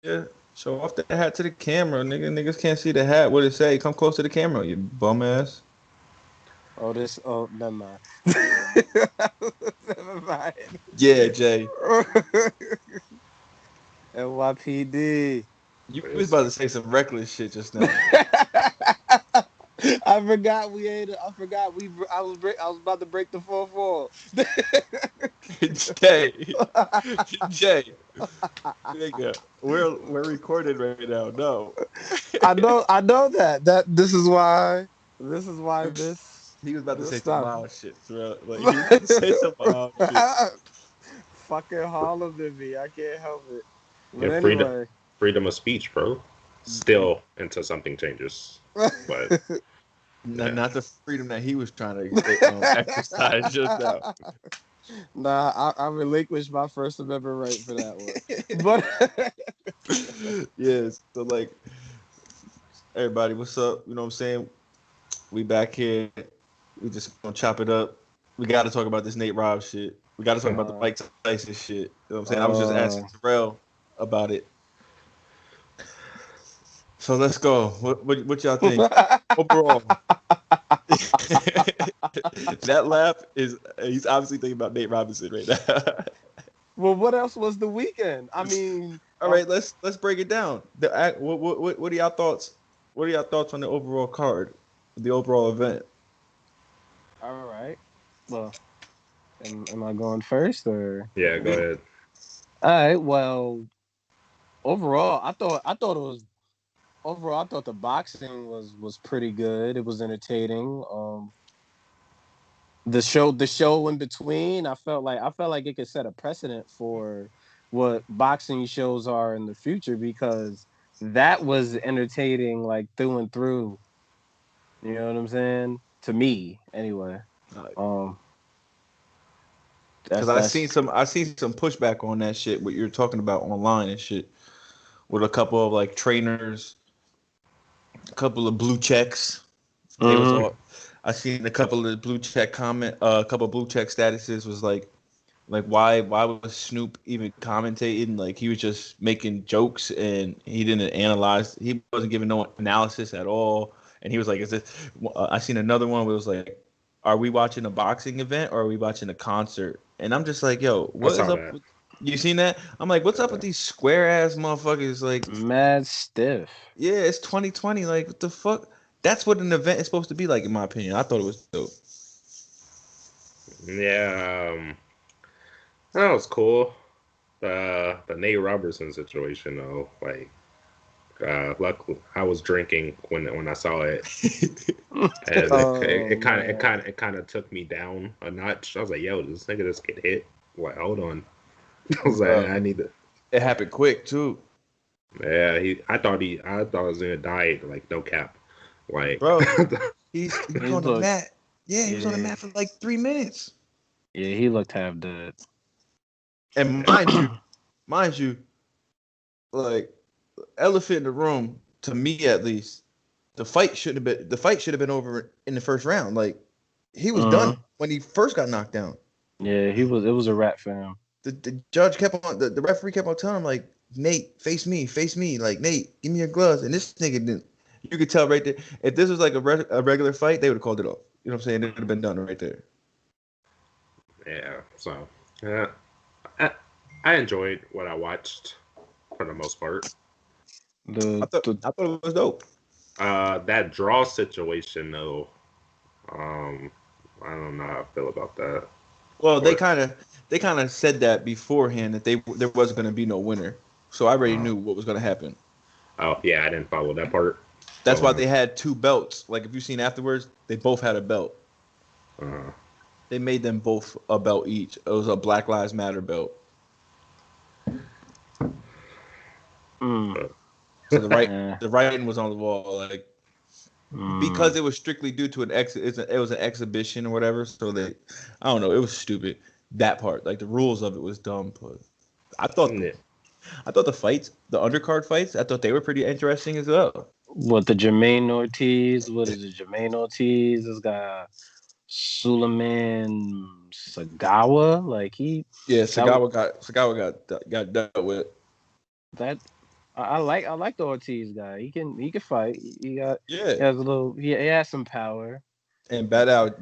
Yeah. Show off the hat to the camera, nigga. Niggas can't see the hat. What it say? Come close to the camera, you bum ass. Oh, never mind. Never mind. Yeah, Jay. NYPD. You was It's, about to say some reckless shit just now. I forgot we ate it. I forgot we. I was about to break the 4-4. Jay. Jay. Nigga. We're recorded right now. No. I know. I know that. This is why. This is why He was about to this say some stuff. wild shit, bro. Like he was about to say some wild shit. Fucking Harlem to me. I can't help it. yeah, But anyway. freedom of speech, bro. Still until something changes. But yeah, Not the freedom that he was trying to exercise just now. Nah, I relinquished my First Amendment right for that one. But Yeah, so like everybody, what's up? You know what I'm saying? We back here. We just gonna chop it up. We got to talk about this Nate Robb shit. We got to talk about the uh, Mike Tyson shit. You know what I'm saying? I was just uh, asking Terrell about it. So let's go. What y'all think overall? That laugh is he's obviously thinking about Nate Robinson right now. well, what else was the weekend? I mean, All right, let's break it down. What are y'all thoughts? What are y'all thoughts on the overall card, the overall event? all right. Well, am I going first or? yeah. Go ahead. All right. Well, overall, I thought it was overall. I thought the boxing was pretty good. It was entertaining. The show in between, I felt like it could set a precedent for what boxing shows are in the future because that was entertaining like through and through. You know what I'm saying? To me, anyway. Um, Because that's that's I seen some pushback on that shit. What you're talking about online and shit with a couple of like trainers, a couple of blue checks. They was hmm all. I seen a couple of blue check comment, a couple of blue check statuses was like why was Snoop even commentating? Like he was just making jokes and he didn't analyze. He wasn't giving no analysis at all. And he was like, "Is this?" I seen another one where it was like, "Are we watching a boxing event or are we watching a concert?" And I'm just like, "Yo, I what is saw up? that. You seen that?" I'm like, "What's up with Yeah. these square ass motherfuckers?" Like, mad stiff. yeah, it's 2020. Like, what the fuck? That's what an event is supposed to be like, in my opinion. I thought it was dope. Yeah. That was cool. The Nate Robertson situation though, like luckily I was drinking when I saw it, and Oh man. it kind of took me down a notch. I was like, "Yo, this nigga just get hit." Like, hold on. I was like, Bro, "I need to." it happened quick too. Yeah, I thought I was gonna die. Like, no cap. Like, Bro, he was He on the looked. mat. Yeah, he was on the Yeah. mat for like 3 minutes. Yeah. He looked half dead. And mind you, like elephant in the room, to me at least, the fight should have been over in the first round. Like he was done hmm when he first got knocked down. Yeah. He was. It was a rat for him. The judge kept on the referee kept on telling him like, Nate, face me, like Nate, give me your gloves. And this nigga didn't. You could tell right there. If this was like a regular fight, they would have called it off. You know what I'm saying? It would have been done right there. yeah. So, yeah, I, I enjoyed what I watched for the most part. The I thought it was dope. That draw situation though, um, I don't know how I feel about that. Well, Or, they kind of said that beforehand that there was going to be no winner. So I already uh, knew what was going to happen. oh yeah, I didn't follow that part. That's So, why they had two belts. Like if you've seen afterwards, they both had a belt. uh, They made them both a belt each. It was a Black Lives Matter belt. mm, So eh, the writing was on the wall. Like mm. because it was strictly due to it was an exhibition or whatever. So they, I don't know, it was stupid. That part, like the rules of it was dumb. But I thought yeah, I thought the fights, the undercard fights, I thought they were pretty interesting as well. What the Jermaine Ortiz? What is it? Jermaine Ortiz? This guy Suleiman Sagawa. Like he Yeah, that Sagawa got dealt with. that I like the Ortiz guy. He can fight. Yeah. He has a little. He has some power. And Bad out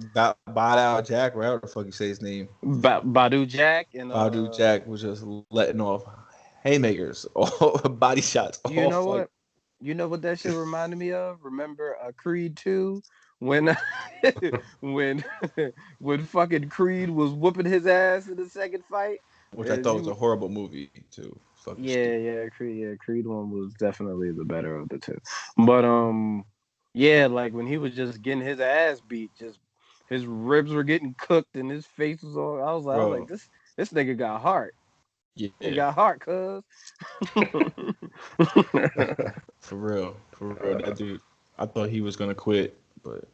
Jack, whatever the fuck you say his name. Badu Jack and Badu Jack was just letting off haymakers, all body shots, you all know fight. what? You know what that shit reminded me of? Remember Creed 2 when when when fucking Creed was whooping his ass in the second fight? Which I thought was a horrible movie too. Fucking stupid. Creed 1 was definitely the better of the two. But yeah, like when he was just getting his ass beat, just his ribs were getting cooked and his face was all I was like, this nigga got heart. Yeah, He got heart, cuz. for real. That dude, I thought he was gonna quit, but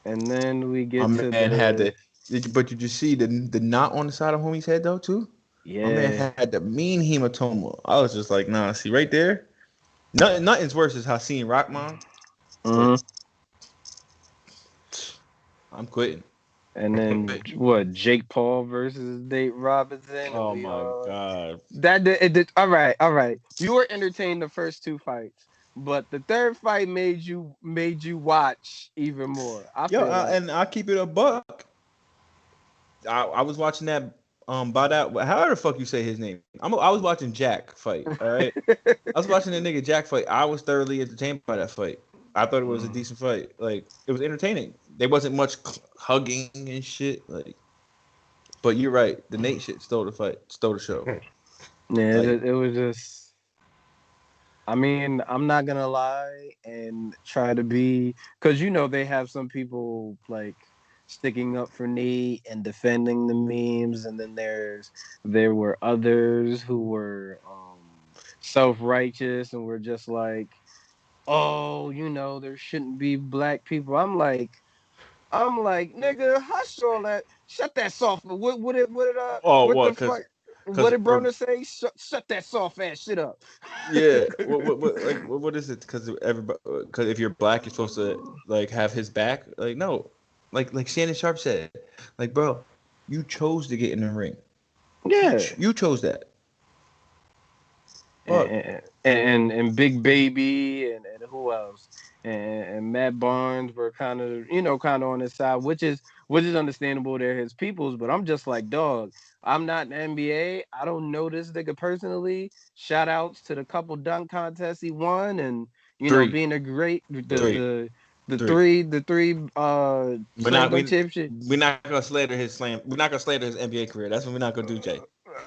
And then we get my to man had the. But did you see the knot on the side of homie's head though too? My man had the mean hematoma. I was just like, nah. See right there, nothing's worse is Hakeem Rahman. Mhm. I'm quitting. And then what? Jake Paul versus Nate Robinson. Oh And my god. all right. You were entertained the first two fights, but the third fight made you watch even more. I Yo, feel like. and I keep it a buck. I was watching that by that however the fuck you say his name. I was watching Jack fight. All right, I was watching that nigga Jack fight. I was thoroughly entertained by that fight. I thought it was a decent fight. Like it was entertaining. There wasn't much hugging and shit. Like, but you're right. The Nate shit stole the fight, stole the show. Yeah, Like, it was just. I mean, I'm not gonna lie and try to be, because they have some people like sticking up for Nate and defending the memes, and then there were others who were self-righteous and were just like, oh, there shouldn't be black people. I'm like, nigga, hush all that. Shut that soft. oh, What the what? fuck? What Cause did Broner say? Shut that soft ass shit up. yeah. What is it? Because everybody. Because if you're black, you're supposed to like have his back. Like no. Like Shannon Sharp said. Like bro, you chose to get in the ring. Yeah. You chose that. Fuck. And Big Baby and who else? And Matt Barnes were kind of on his side, which is understandable. They're his peoples, but I'm just like, dog. I'm not in the NBA. I don't know this nigga personally. Shout outs to the couple dunk contests he won, and Three. being a great Three. the Three. three slam dunk We're championship. not gonna slander his slam. We're not gonna slander his NBA career. That's what we're not gonna do, Jay.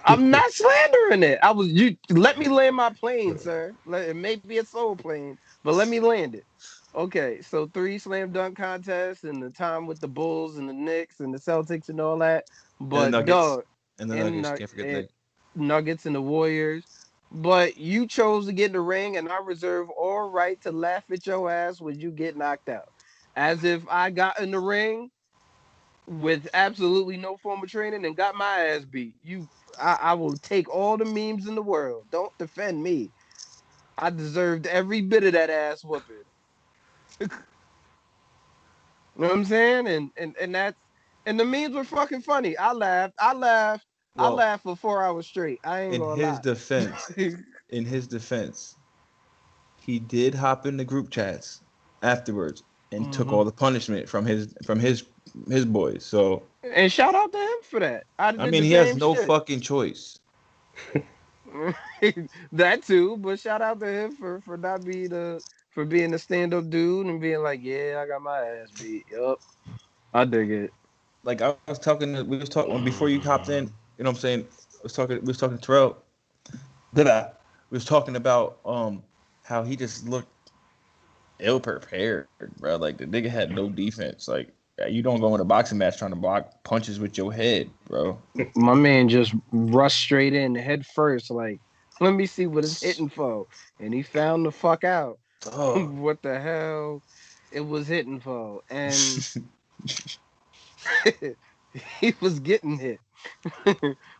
I'm not slandering it. You let me land my plane, sir. It may be a soul plane, but let me land it. Okay, so 3 slam dunk contests and the time with the Bulls and the Knicks and the Celtics and all that. And the But Nuggets. dog, And the and, Nuggets. Can't forget the Nuggets. Nuggets and the Warriors. But you chose to get in the ring, and I reserve all right to laugh at your ass when you get knocked out. As if I got in the ring with absolutely no form of training and got my ass beat. I will take all the memes in the world. Don't defend me. I deserved every bit of that ass whooping. You know what I'm saying? And the memes were fucking funny. I laughed. I Well, laughed for 4 hours straight. I ain't in gonna his lie. defense, he did hop in the group chats afterwards and took all the punishment from his boys. So And shout out to him for that. I I did mean, the he has same no shit. fucking choice. That too, but shout out to him for not being for being a stand-up dude and being like, yeah, I got my ass beat. Yup. I dig it. Like we was talking before you hopped in. You know what I'm saying? We was talking to Terrell. Did I? We was talking about how he just looked ill prepared, bro. Like the nigga had no defense. Like you don't go in a boxing match trying to block punches with your head, bro. My man just rushed straight in head first, like, let me see what it's hitting for. And he found the fuck out Oh. what the hell it was hitting for. And he was getting hit.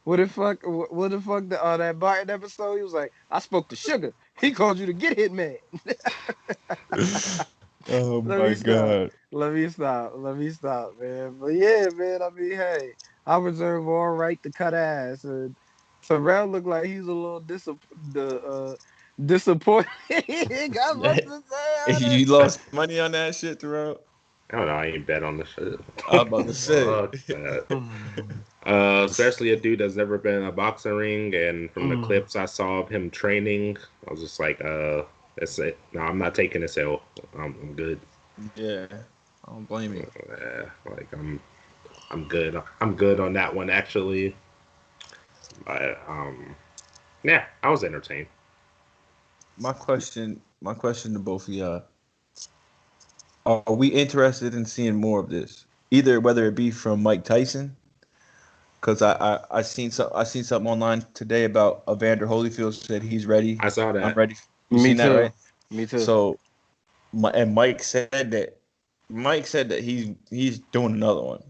What the fuck? That Barton episode? He was like, "I spoke to Sugar. He called you to get hit, man." Oh Let me my stop. god. Let me stop. Let me stop, man. But yeah, man. I mean, hey, I reserve all right to cut ass. And Terrell looked like he's a little disappointed. Got much to say on You it. lost money on that shit throughout. I don't know. I ain't bet on the shit. I was about to say. Fuck that. Especially a dude that's never been in a boxing ring, and from the clips I saw of him training, I was just like, that's it. No, I'm not taking this L. I'm good. Yeah, I don't blame you. Like I'm good. I'm good on that one actually. But yeah, I was entertained. My question to both of y'all: are we interested in seeing more of this? Either whether it be from Mike Tyson, because I seen something online today about Evander Holyfield said he's ready. I saw that. I'm ready. You Me seen too. that, right? Me too. So, Mike said that he's doing another one.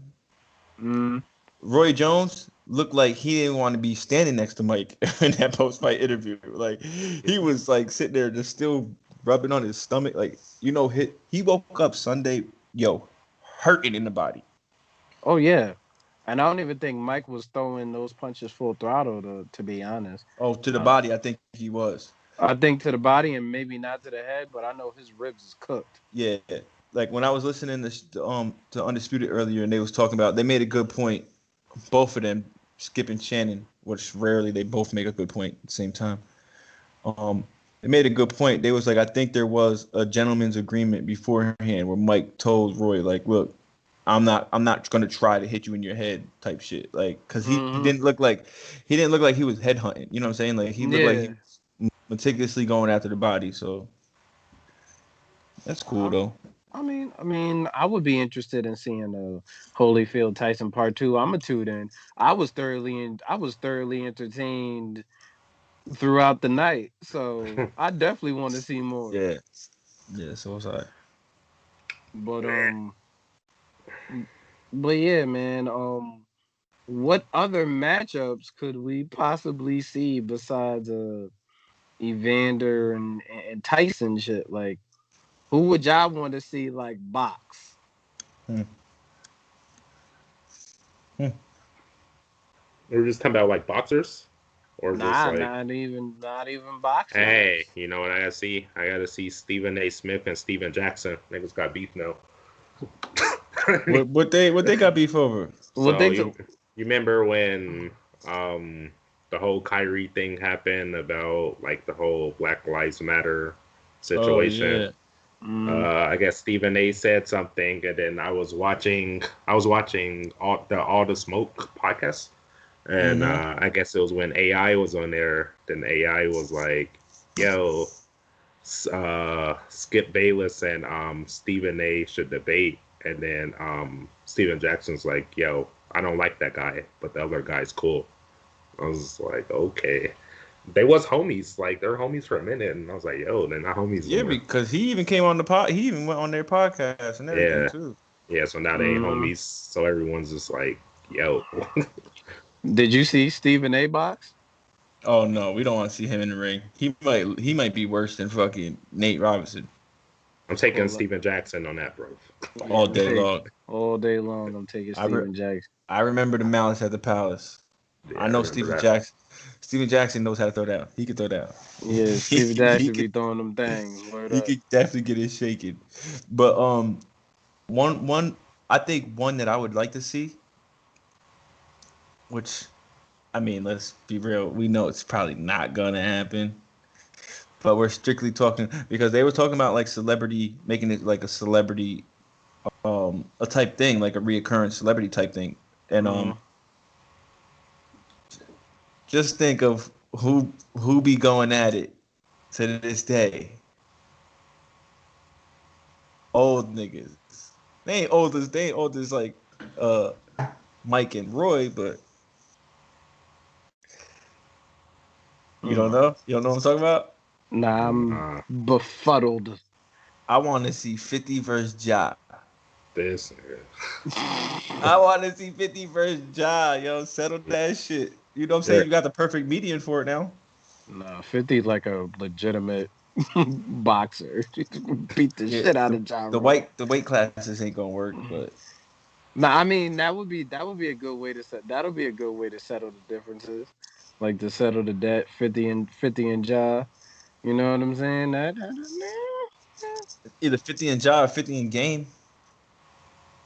Roy Jones looked like he didn't want to be standing next to Mike in that post-fight interview. Like he was like sitting there just still rubbing on his stomach. Like he woke up Sunday, hurting in the body. Oh yeah, and I don't even think Mike was throwing those punches full throttle. To be honest. Oh, to the body, I think he was. I think to the body and maybe not to the head, but I know his ribs is cooked. Yeah, like when I was listening to Undisputed earlier, and they was talking about, they made a good point. Both of them, Skip and Shannon, which rarely they both make a good point at the same time. They made a good point. They was like, I think there was a gentleman's agreement beforehand where Mike told Roy, like, look, I'm not going to try to hit you in your head type shit, like, because he didn't look like he was headhunting. You know what I'm saying? Like he looked like he was meticulously going after the body. So that's cool though. I mean, I would be interested in seeing Holyfield Tyson Part 2. I'm a tune in. I was thoroughly entertained throughout the night, so I definitely want to see more. Yeah, so was I. But yeah, man. What other matchups could we possibly see besides Evander and Tyson shit? Like, who would y'all want to see like box? We're just talking about like boxers, or just like not even boxing. hey, you know what I gotta see? I gotta see Stephen A. Smith and Steven Jackson. Niggas got beef now. what they got beef over? You remember when the whole Kyrie thing happened about like the whole Black Lives Matter situation? Oh, yeah. I guess Stephen A. said something, and then I was watching all the Smoke podcast, and I guess it was when AI was on there. Then AI was like, "Yo, Skip Bayless and Stephen A. should debate," and then Steven Jackson's like, "Yo, I don't like that guy, but the other guy's cool." I was like, okay. They was homies, like they're homies for a minute, and I was like, "Yo, they're not homies." Yeah, because he even came on the pod. He even went on their podcast and everything too. Yeah. So now they ain't homies. So everyone's just like, "Yo." Did you see Stephen A. box? Oh no, we don't want to see him in the ring. He might be worse than fucking Nate Robinson. I'm taking Steven Jackson on that, bro. All day long. All day long, I'm taking Steven Jackson. I remember the Malice at the Palace. Yeah, I know Steven Jackson. Steven Jackson knows how to throw down. He can throw down. Yeah, Steven Jackson be throwing them things. He could definitely get it shaken. But one I think one that I would like to see, which I mean, let's be real, we know it's probably not gonna happen. But we're strictly talking because they were talking about like celebrity, making it like a celebrity a type thing, like a reoccurring celebrity type thing. And just think of who be going at it to this day. Old niggas. They ain't old as like Mike and Roy, but you don't know? You don't know what I'm talking about? Nah, I'm befuddled. I want to see 50 versus Ja. This I want to see 50 versus Ja, yo. Settle that shit. You know what I'm saying? You got the perfect median for it now. Nah, 50 like a legitimate boxer. Beat the shit out of Ja. The weight classes ain't gonna work, but nah, I mean that would be a good way to that'll be a good way to settle the differences. Like to settle the debt, 50 and Ja. You know what I'm saying? Either 50 in job or 50 in game.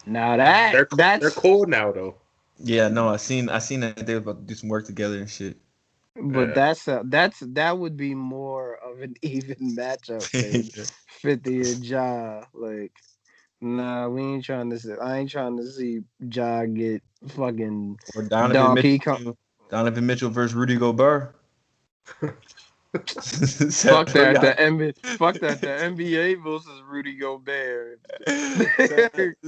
Now They're that's cool now though. Yeah, no, I seen that they were about to do some work together and shit. but that would be more of an even matchup than 50 and Ja. Like, nah, we ain't trying to see. I ain't trying to see Ja get fucking Or Donkey Kong. Donovan Mitchell versus Rudy Gobert. Fuck that. The NBA versus Rudy Gobert.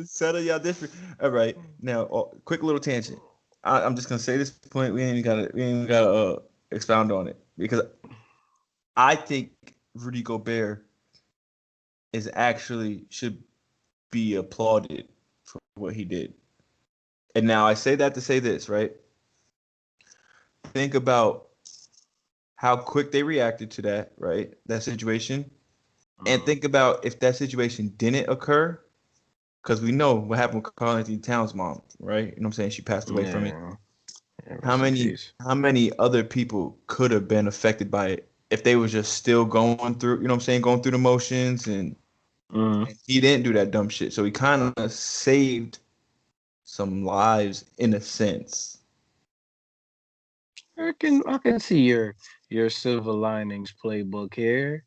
Settle y'all different. All right, now quick little tangent. I'm just gonna say this point. We ain't even gotta expound on it because I think Rudy Gobert is actually should be applauded for what he did. And now I say that to say this, right? Think about how quick they reacted to that, right? That situation. And think about if that situation didn't occur, because we know what happened with Karl Anthony Towns' mom, right? You know what I'm saying? She passed away from it. Yeah, How many other people could have been affected by it if they were just still going through, you know what I'm saying, going through the motions and he didn't do that dumb shit. So he kind of saved some lives in a sense. I can see your silver linings playbook here.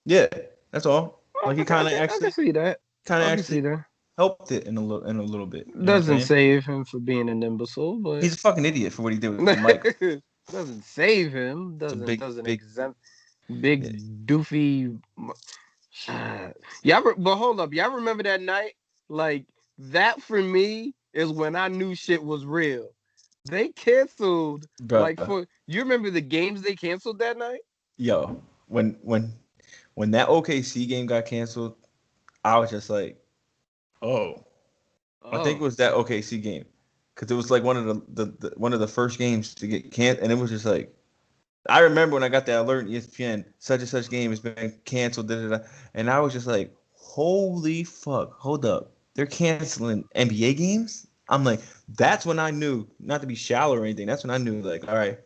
Yeah, that's all. Like he I can see that. I can see actually that. helped it in a little bit. You know what I'm Doesn't saying? save him for being an imbecile, but He's a fucking idiot for what he did with Mike. doesn't save him. It's a Doesn't big, exempt yeah. big doofy. But hold up, y'all remember that night? Like that for me is when I knew shit was real. They canceled like Bruh. for you remember the games they canceled that night? Yo, when that OKC game got canceled, I was just like, oh, I think it Oh, was that OKC game because it was like one of the one of the first games to get canceled, and it was just like I remember when I got that alert on ESPN, such and such game has been canceled, and I was just like, holy fuck, hold up, they're canceling NBA games. I'm like, that's when I knew, not to be shallow or anything. That's when I knew, like, all right,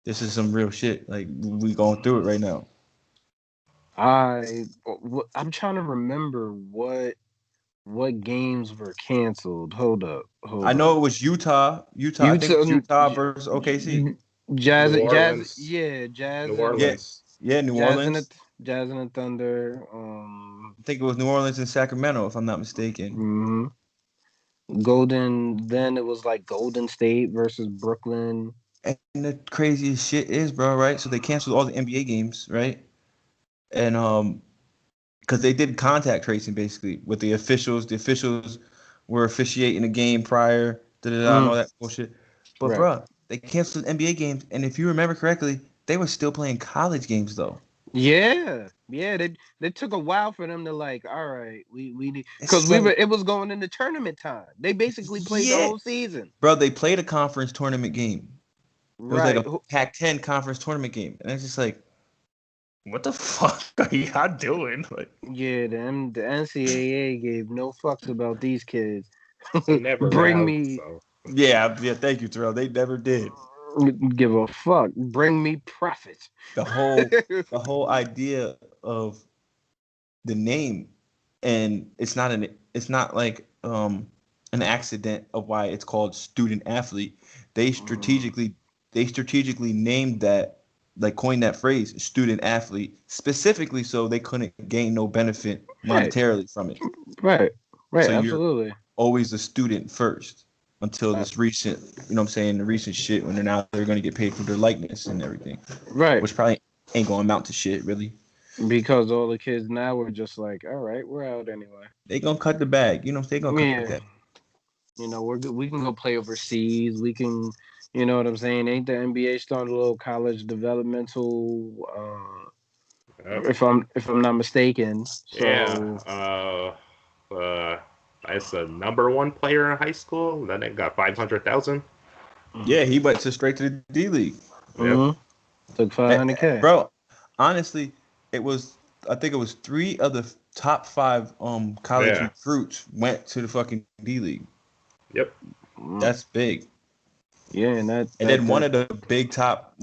this is some real shit. Like we going through it right now. I'm trying to remember what games were canceled. I Hold up. know it was Utah. I think it was Utah, Utah versus OKC. New Jazz, Orleans. yeah, New Yeah, Orleans. yeah, New Orleans. Jazz and the Thunder. I think it was New Orleans and Sacramento, if I'm not mistaken. Mhm. Golden. Then it was like Golden State versus Brooklyn. And the craziest shit is, bro, right? So they canceled all the NBA games, right? And because they did contact tracing basically with the officials. The officials were officiating the game prior, and all that bullshit. But Right. bro, they canceled NBA games, and if you remember correctly, they were still playing college games though. Yeah, yeah. They took a while for them to like. All right, we need because It's like, it was going into tournament time. They basically played the yeah, whole season. bro, they played a conference tournament game. It was like Right. a Pac-10 conference tournament game, and it's just like, what the fuck are y'all doing? Like, Yeah, the NCAA gave no fucks about these kids. They never Bring have. me, So yeah. Thank you, Terrell. They never did. give a fuck. Bring me profit. The whole, the whole idea of the name, and it's not like an accident of why it's called student athlete. They strategically, they strategically named that, like coined that phrase, student athlete, specifically so they couldn't gain no benefit Right, monetarily from it. right, right. So you're Absolutely. always a student first until this recent, you know what I'm saying, the recent shit when they're going to get paid for their likeness and everything, Right, which probably ain't going to amount to shit really. because all the kids now are just like, all right, we're out anyway. They going to cut the bag, you know, they going to cut Yeah, that. you know, we're good. We can go play overseas. We can, you know what I'm saying? Ain't the NBA starting a little college developmental? yep. If I'm not mistaken. Yeah. So That's the number one player in high school. Then they got 500,000. Yeah, he went straight to the D League. Yep. took 500K. Bro, honestly, it was, I think it was three of the top five college Yeah. recruits went to the fucking D League. Yep. That's big. Yeah, and And then one of the big top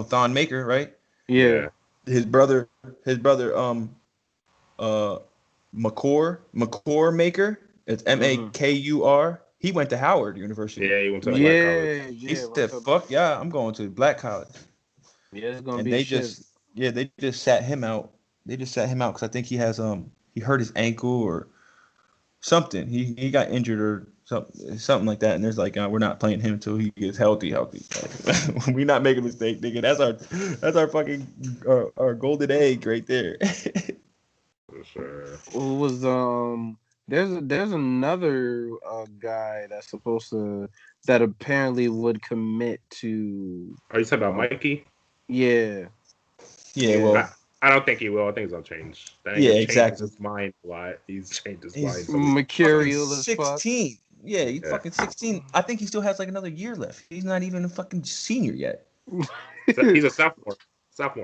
Thon Maker, right? Yeah. His brother, McCore Maker. It's Makur. He went to Howard University. Yeah, he went to a black college. Yeah, He yeah. said, "Fuck yeah, I'm going to the black college." Yeah, it's gonna And be a shit. they just sat him out. They just sat him out because I think he hurt his ankle or something. He got injured or something like that. And there's like, we're not playing him until he gets healthy. Like, we're not making a mistake, nigga. That's our fucking our golden egg right there. For sure. Who was there's another guy that's supposed to that apparently would commit to. Are you talking about Mikey? Yeah. Yeah, well, I don't think he will. I think he's gonna change. Yeah, exactly. His mind a lot. He's changed his He's mind. mercurial as fuck. 16. Yeah, he's fucking 16. I think he still has like another year left. He's not even a fucking senior yet. He's a sophomore.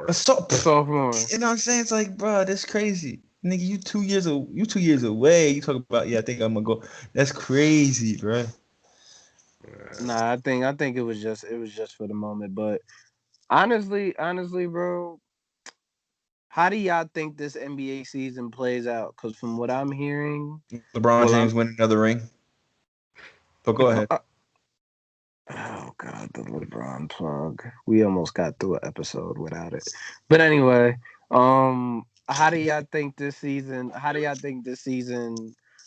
A sophomore. You know what I'm saying? It's like, bro, that's crazy. Nigga, you 2 years away. You talk about, I think I'm gonna go. That's crazy, bro. Nah, I think it was just for the moment. But honestly, bro, how do y'all think this NBA season plays out? Because from what I'm hearing, LeBron James win another ring. But go ahead. Oh God, the LeBron plug. We almost got through an episode without it. But anyway, how do y'all think this season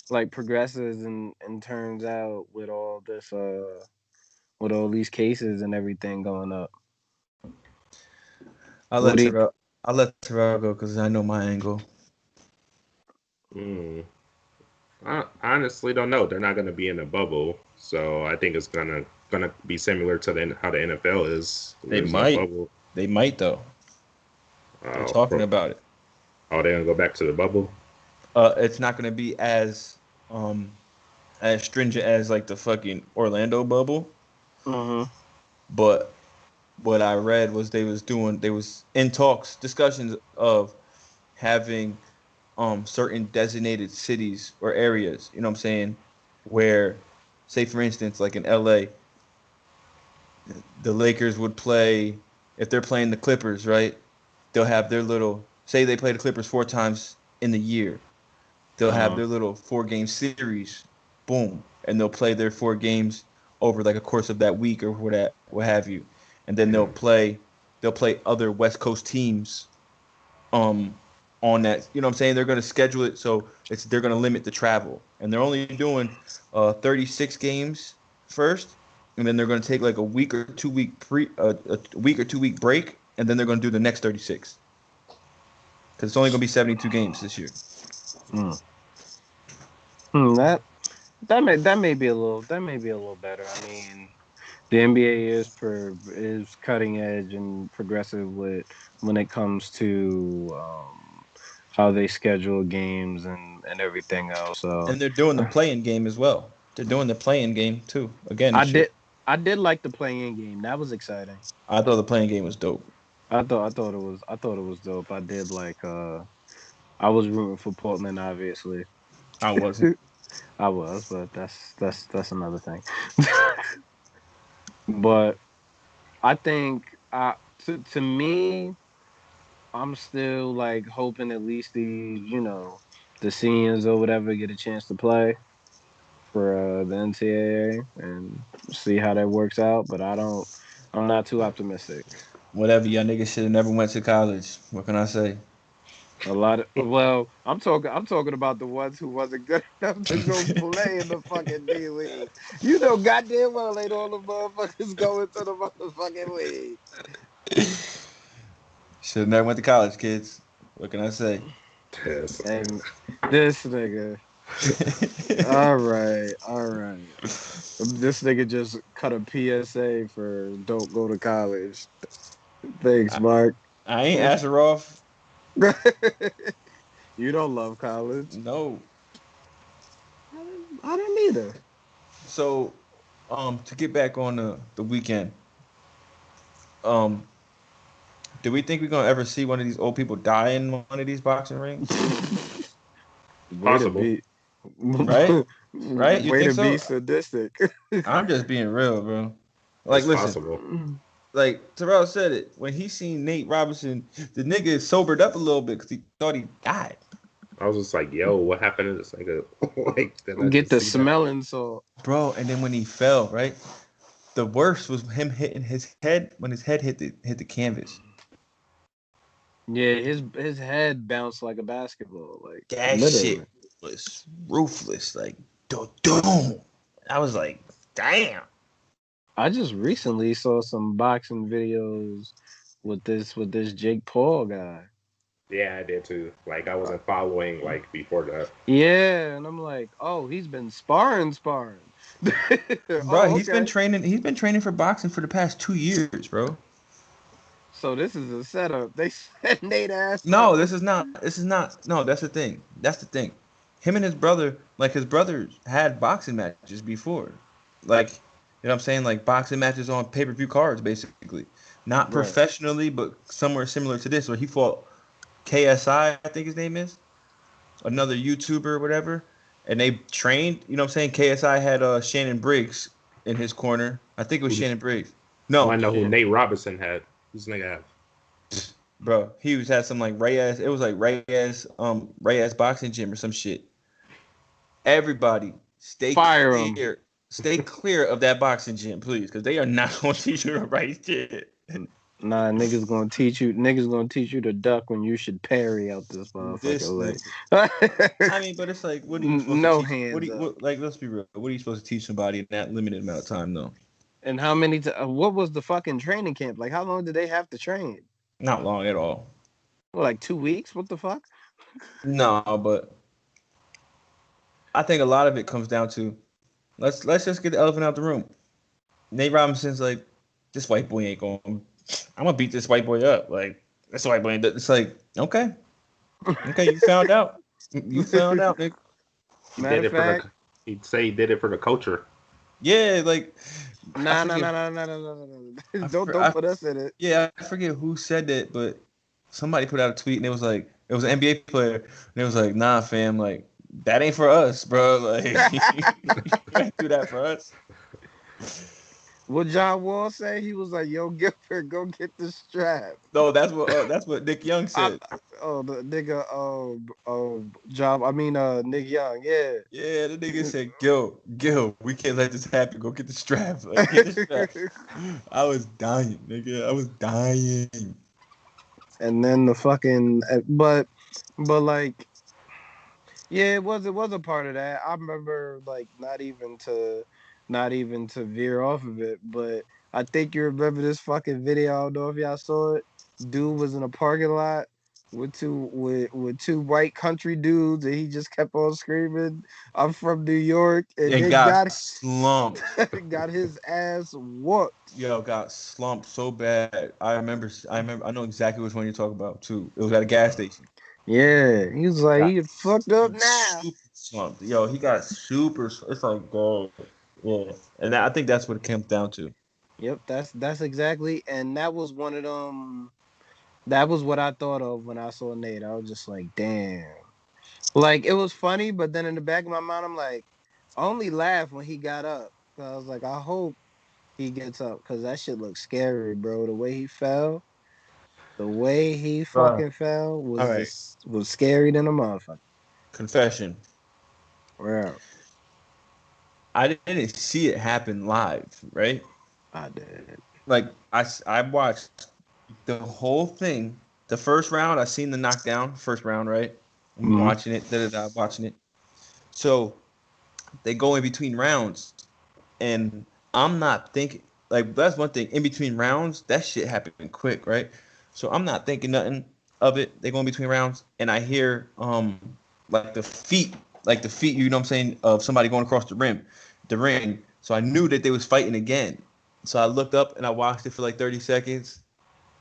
like progresses and turns out with all this with all these cases and everything going up? I'll let Terrell go because I know my angle. I honestly don't know. They're not going to be in a bubble, so I think it's gonna be similar to how the NFL is. They might though. They're talking about it. Oh, they're gonna go back to the bubble. It's not gonna be as stringent as like the fucking Orlando bubble. But what I read was they was in discussions of having certain designated cities or areas, you know what I'm saying, where, say for instance, like in LA, the Lakers would play, if they're playing the Clippers, right? They'll have their little, say they play the Clippers 4 times in the year. They'll have their little 4-game series, boom, and they'll play their 4 games over like a course of that week or what have you. And then they'll play other West Coast teams on that, you know what I'm saying? They're going to schedule it so they're going to limit the travel. And they're only doing 36 games first, and then they're going to take like a week or 2 week break, and then they're going to do the next 36. Cuz it's only going to be 72 games this year. That may be a little better. I mean, the NBA is cutting edge and progressive when it comes to how they schedule games and everything else. So. And they're doing the play-in game as well. They're doing the play-in game too. Again, I did like the play-in game. That was exciting. I thought the play-in game was dope. I thought it was dope. I did like I was rooting for Portland, obviously. I wasn't. I was, but that's another thing. But I think to me, I'm still like hoping at least the seniors or whatever get a chance to play for the NCAA and see how that works out. But I'm not too optimistic. Whatever, y'all niggas should have never went to college. What can I say? I'm talking about the ones who wasn't good enough to go play in the fucking D League. You know goddamn well ain't all the motherfuckers going to the motherfucking league. Should have never went to college, kids. What can I say? And this nigga. All right. This nigga just cut a PSA for don't go to college. Thanks, Mark. I ain't Asheroff. You don't love college? No. I didn't either. So, to get back on the weekend, do we think we're gonna ever see one of these old people die in one of these boxing rings? Possible. Right? Right? You Way think to so? be sadistic. I'm just being real, bro. Like, it's listen. possible. like Terrell said it when he seen Nate Robinson, the nigga sobered up a little bit because he thought he died. I was just like, yo, what happened to this nigga? Like, did I Get just the see that? smelling salt. Bro, and then when he fell, right? The worst was him hitting his head when his head hit the canvas. Yeah, his head bounced like a basketball, like That literally. shit was ruthless. Like, don't. I was like, damn. I just recently saw some boxing videos with this Jake Paul guy. Yeah, I did too. Like, I wasn't following like before that. Yeah, and I'm like, oh, he's been sparring. Bro, Oh, he's been okay. training. He's been training for boxing for the past 2 years, bro. So this is a setup. They set Nate ass No, up. this is not. This is not. No, that's the thing. That's the thing. Him and his brother, like his brother had boxing matches before. Like, you know what I'm saying? Like boxing matches on pay-per-view cards, basically. Not Right. professionally, but somewhere similar to this, where he fought KSI, I think his name is, another YouTuber or whatever. And they trained, you know what I'm saying? KSI had Shannon Briggs in his corner. I think it was Shannon Briggs. Oh, No, I know who Nate Robinson had. Who's this nigga have? bro, he was had some like Reyes. It was like Reyes boxing gym or some shit. Everybody, stay Fire him. clear. Stay clear of that boxing gym, please, because they are not going to teach you the right shit. Nah, niggas gonna teach you. Niggas gonna teach you to duck when you should parry out this This motherfucker. I mean, but it's like, what are you supposed No to teach? hands up. Like, let's be real. What are you supposed to teach somebody in that limited amount of time, though? And how many? What was the fucking training camp? Like, how long did they have to train? Not long at all. Well, like 2 weeks? What the fuck? No, but I think a lot of it comes down to let's just get the elephant out the room. Nate Robinson's like, this white boy ain't going. I'm gonna beat this white boy up. Like, this white boy ain't. It's like, okay, you found out. You found out, nigga. He Matter did it of fact, for the. He'd say he did it for the culture. Yeah, like, nah. Don't put us in it. Yeah, I forget who said that, but somebody put out a tweet and it was like, it was an NBA player, and it was like, nah, fam, like, that ain't for us, bro. Like, you can't do that for us. What John Wall say? He was like, "Yo, Gilbert, go get the strap." No, that's what Nick Young said. The nigga, John. I mean, Nick Young. Yeah. Yeah, the nigga said, Gil, we can't let this happen. Go get the strap. Like, get the strap. I was dying, nigga. I was dying. And then the fucking, but like, yeah, it was a part of that. I remember, like, not even to veer off of it, but I think you remember this fucking video. I don't know if y'all saw it. Dude was in a parking lot with two white country dudes, and he just kept on screaming, "I'm from New York," and It then got slumped. got his ass whooped. Yo, got slumped so bad. I know exactly which one you're talking about too. It was at a gas station. Yeah, he was like, he fucked up now. Super slumped. Yo, he got super. It's like, bro, yeah. And I think that's what it comes down to. Yep, that's exactly, and that was one of them. That was what I thought of when I saw Nate. I was just like, damn. Like, it was funny, but then in the back of my mind, I'm like, I only laughed when he got up. So I was like, I hope he gets up, because that shit looked scary, bro. The way he fell, fell was All right. was scary than a motherfucker. Confession. Yeah, I didn't see it happen live, right? I did. Like, I watched the whole thing. The first round, I seen the knockdown. First round, right? I'm watching it. Watching it. So they go in between rounds, and I'm not thinking. Like, that's one thing. In between rounds, that shit happened quick, right? So I'm not thinking nothing of it. They go in between rounds, and I hear like the feet, you know what I'm saying, of somebody going across the ring. So I knew that they was fighting again. So I looked up and I watched it for like 30 seconds.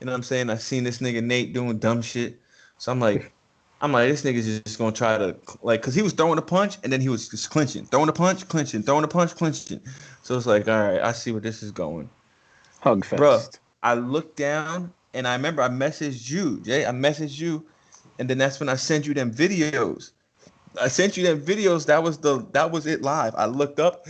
You know what I'm saying? I seen this nigga Nate doing dumb shit. So I'm like, this nigga's just gonna try to, like, cause he was throwing a punch and then he was just clinching, throwing a punch, clinching, throwing a punch, clinching. So it's like, all right, I see where this is going. Hug fest. Bruh, I looked down and I remember I messaged you, Jay. I messaged you, and then that's when I sent you them videos. That was it live. I looked up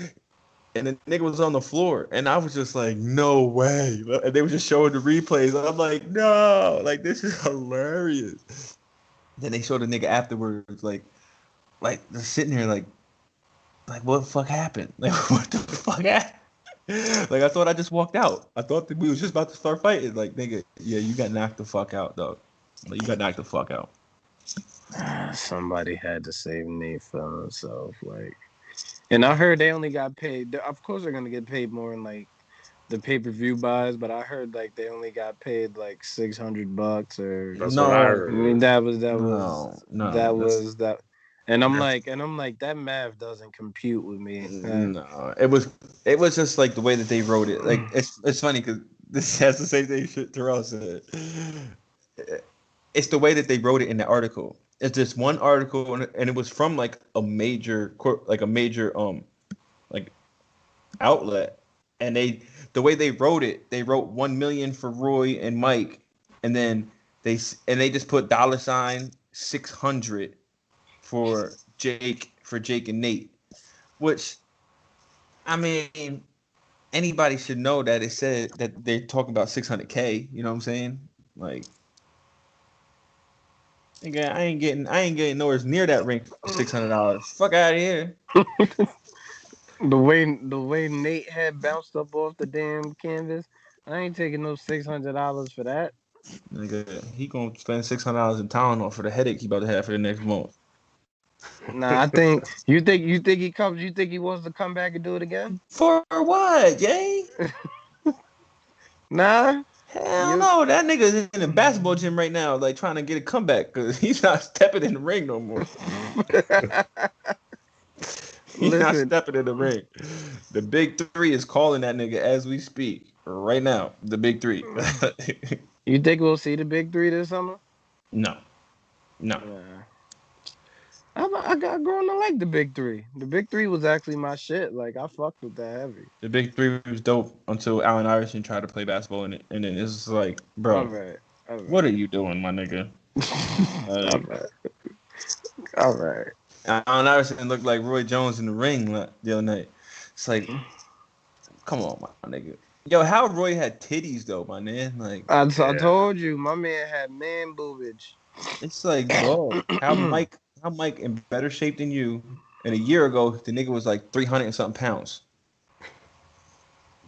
and the nigga was on the floor, and I was just like, no way. And they were just showing the replays. I'm like, no, like this is hilarious. Then they showed the nigga afterwards, like just sitting there, like what the fuck happened? Like what the fuck happened? Like I thought I just walked out. I thought that we was just about to start fighting. Like nigga, yeah, you got knocked the fuck out, dog. Like, you got knocked the fuck out. Somebody had to save Nate for himself, like. And I heard they only got paid. Of course, they're gonna get paid more in like the pay-per-view buys, but I heard like they only got paid like $600 or. That's what I heard. I mean, that was. And I'm like, that math doesn't compute with me. No, it was just like the way that they wrote it. Like it's funny because this has the same thing shit Terrell said. It's the way that they wrote it in the article. It's just one article, and it was from like a major like outlet, and the way they wrote it, they wrote 1 million for Roy and Mike, and then they just put $600 for Jake and Nate, which I mean anybody should know that it said that they're talking about $600K. You know what I'm saying? Like. Again, I ain't getting nowhere near that ring for $600. Fuck out of here. The way Nate had bounced up off the damn canvas, I ain't taking no $600 for that. Nigga, he gonna spend $600 in Tylenol for the headache he about to have for the next month. Nah, I think you think he comes. You think he wants to come back and do it again? For what, Jay? Nah. Hell no, that nigga's in a basketball gym right now, like trying to get a comeback because he's not stepping in the ring no more. He's not stepping in the ring. The big three is calling that nigga as we speak right now. The big three. You think we'll see the big three this summer? No. Yeah. I got grown to like the big three. The big three was actually my shit. Like I fucked with that heavy. The big three was dope until Allen Iverson tried to play basketball in it, and then it's just like, bro, all right. What are you doing, my nigga? All right. Allen Iverson looked like Roy Jones in the ring the other night. It's like, come on, my nigga. Yo, how Roy had titties though, my man. Like I told you, my man had man boobage. It's like, dog, how Mike in better shape than you? And a year ago, the nigga was like 300 and something pounds.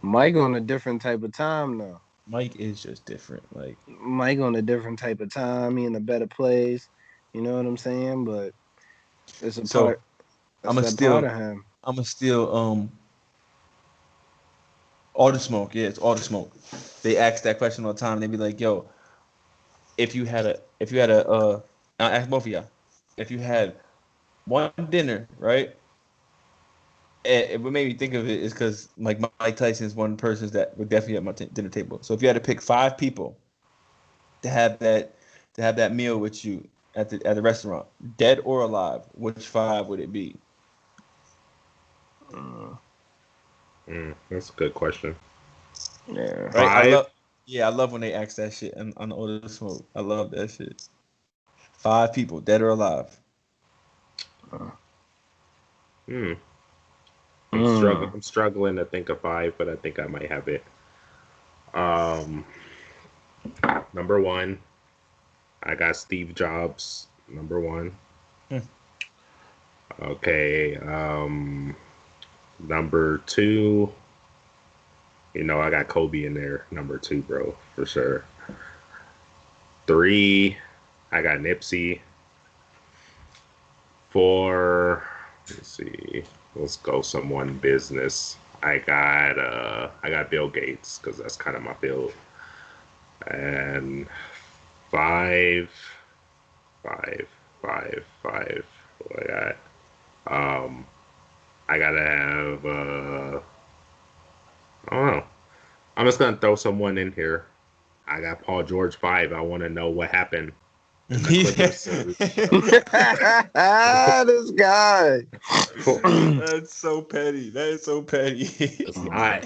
Mike on a different type of time now. Mike is just different. Like Mike on a different type of time. He in a better place. You know what I'm saying? But it's a part. I'm gonna steal All the Smoke. Yeah, it's All the Smoke. They ask that question all the time. They be like, "Yo, if you had a, I'll ask both of y'all. If you had one dinner, right? And what made me think of it is because like Mike Tyson is one person that would definitely at my dinner table. So if you had to pick 5 people to have that meal with you at the restaurant, dead or alive, which 5 would it be? That's a good question. Yeah. Right? I love when they ask that shit on the All the Smoke. I love that shit. 5 people, dead or alive. I'm struggling to think of 5, but I think I might have it. Number 1, I got Steve Jobs. Number 1. Okay. Number 2, I got Kobe in there. Number 2, bro, for sure. 3, I got Nipsey. 4, let's see. Let's go someone business. I got Bill Gates because that's kind of my build. And 5. What I got? I gotta have. I don't know. I'm just gonna throw someone in here. I got Paul George 5. I want to know what happened. This guy. That's so petty. That is so petty. I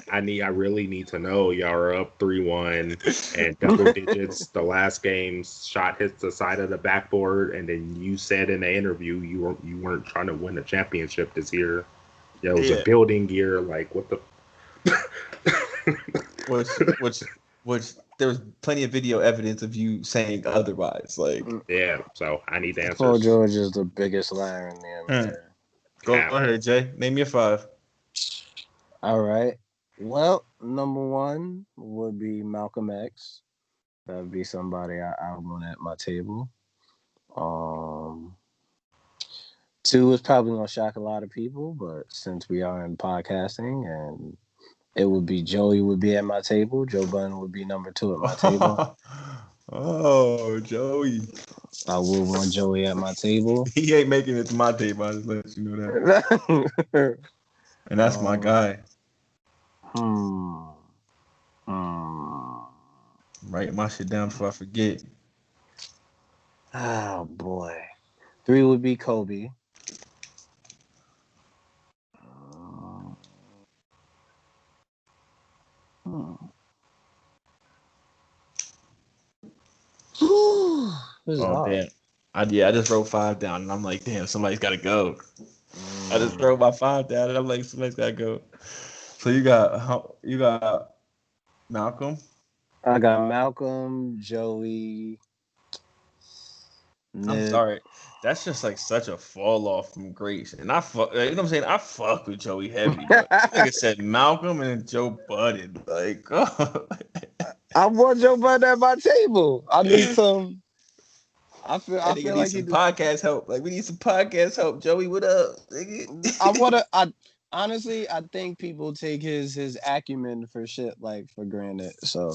really need to know. Y'all are up 3-1 and double digits. The last game shot hits the side of the backboard, and then you said in the interview you weren't trying to win a championship this year. Yo, it was a building gear. Like, what the? which there was plenty of video evidence of you saying otherwise. Like, yeah. So I need the answers. Paul George is the biggest liar in the NBA. Go ahead, Jay. Name your 5. All right. Well, number 1 would be Malcolm X. That would be somebody I want at my table. 2 is probably gonna shock a lot of people, but since we are in podcasting, and it would be Joey would be at my table. Joe Budden would be number 2 at my table. Oh, Joey. I would want Joey at my table. He ain't making it to my table. I just let you know that. And that's my guy. Write my shit down before I forget. Oh boy. 3 would be Kobe. Damn. I just wrote 5 down, and I'm like, damn, somebody's got to go. I just wrote my 5 down, and I'm like, somebody's got to go. So you got Malcolm. I got Malcolm, Joey. Nip. I'm sorry. That's just like such a fall off from grace. And I fuck, you know what I'm saying? I fuck with Joey heavy. But like I said, Malcolm and Joe Budden. Like, oh. I want Joe Budden at my table. I need some. I feel like some podcast help. Like, we need some podcast help. Joey, what up? Honestly, I think people take his acumen for shit like for granted. So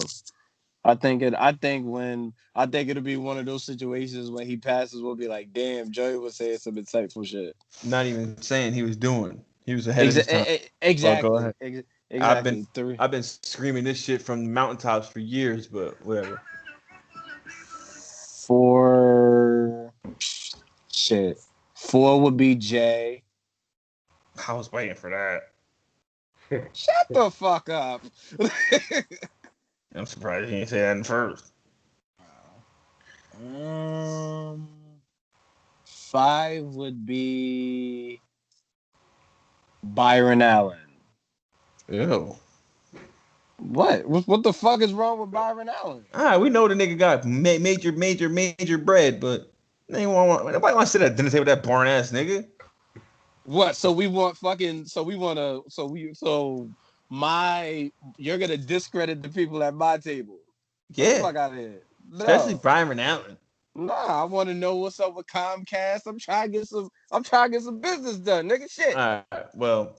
I think it'll be one of those situations when he passes, we'll be like, damn, Joey was saying some insightful shit. Not even saying he was doing. He was ahead of his time. Exactly. Go ahead. Exactly. I've been screaming this shit from the mountaintops for years, but whatever. 4 would be Jay. I was waiting for that. Shut the fuck up. I'm surprised you didn't say that in first. 5 would be Byron Allen. Ew. What the fuck is wrong with Byron Allen? We know the nigga got major bread, but nobody want to sit at dinner table with that boring ass nigga. What? So we want you're gonna discredit the people at my table. Yeah. Get the fuck out of here. No. Especially Byron Allen. Nah, I want to know what's up with Comcast. I'm trying to get some business done, nigga. Shit. All right. Well,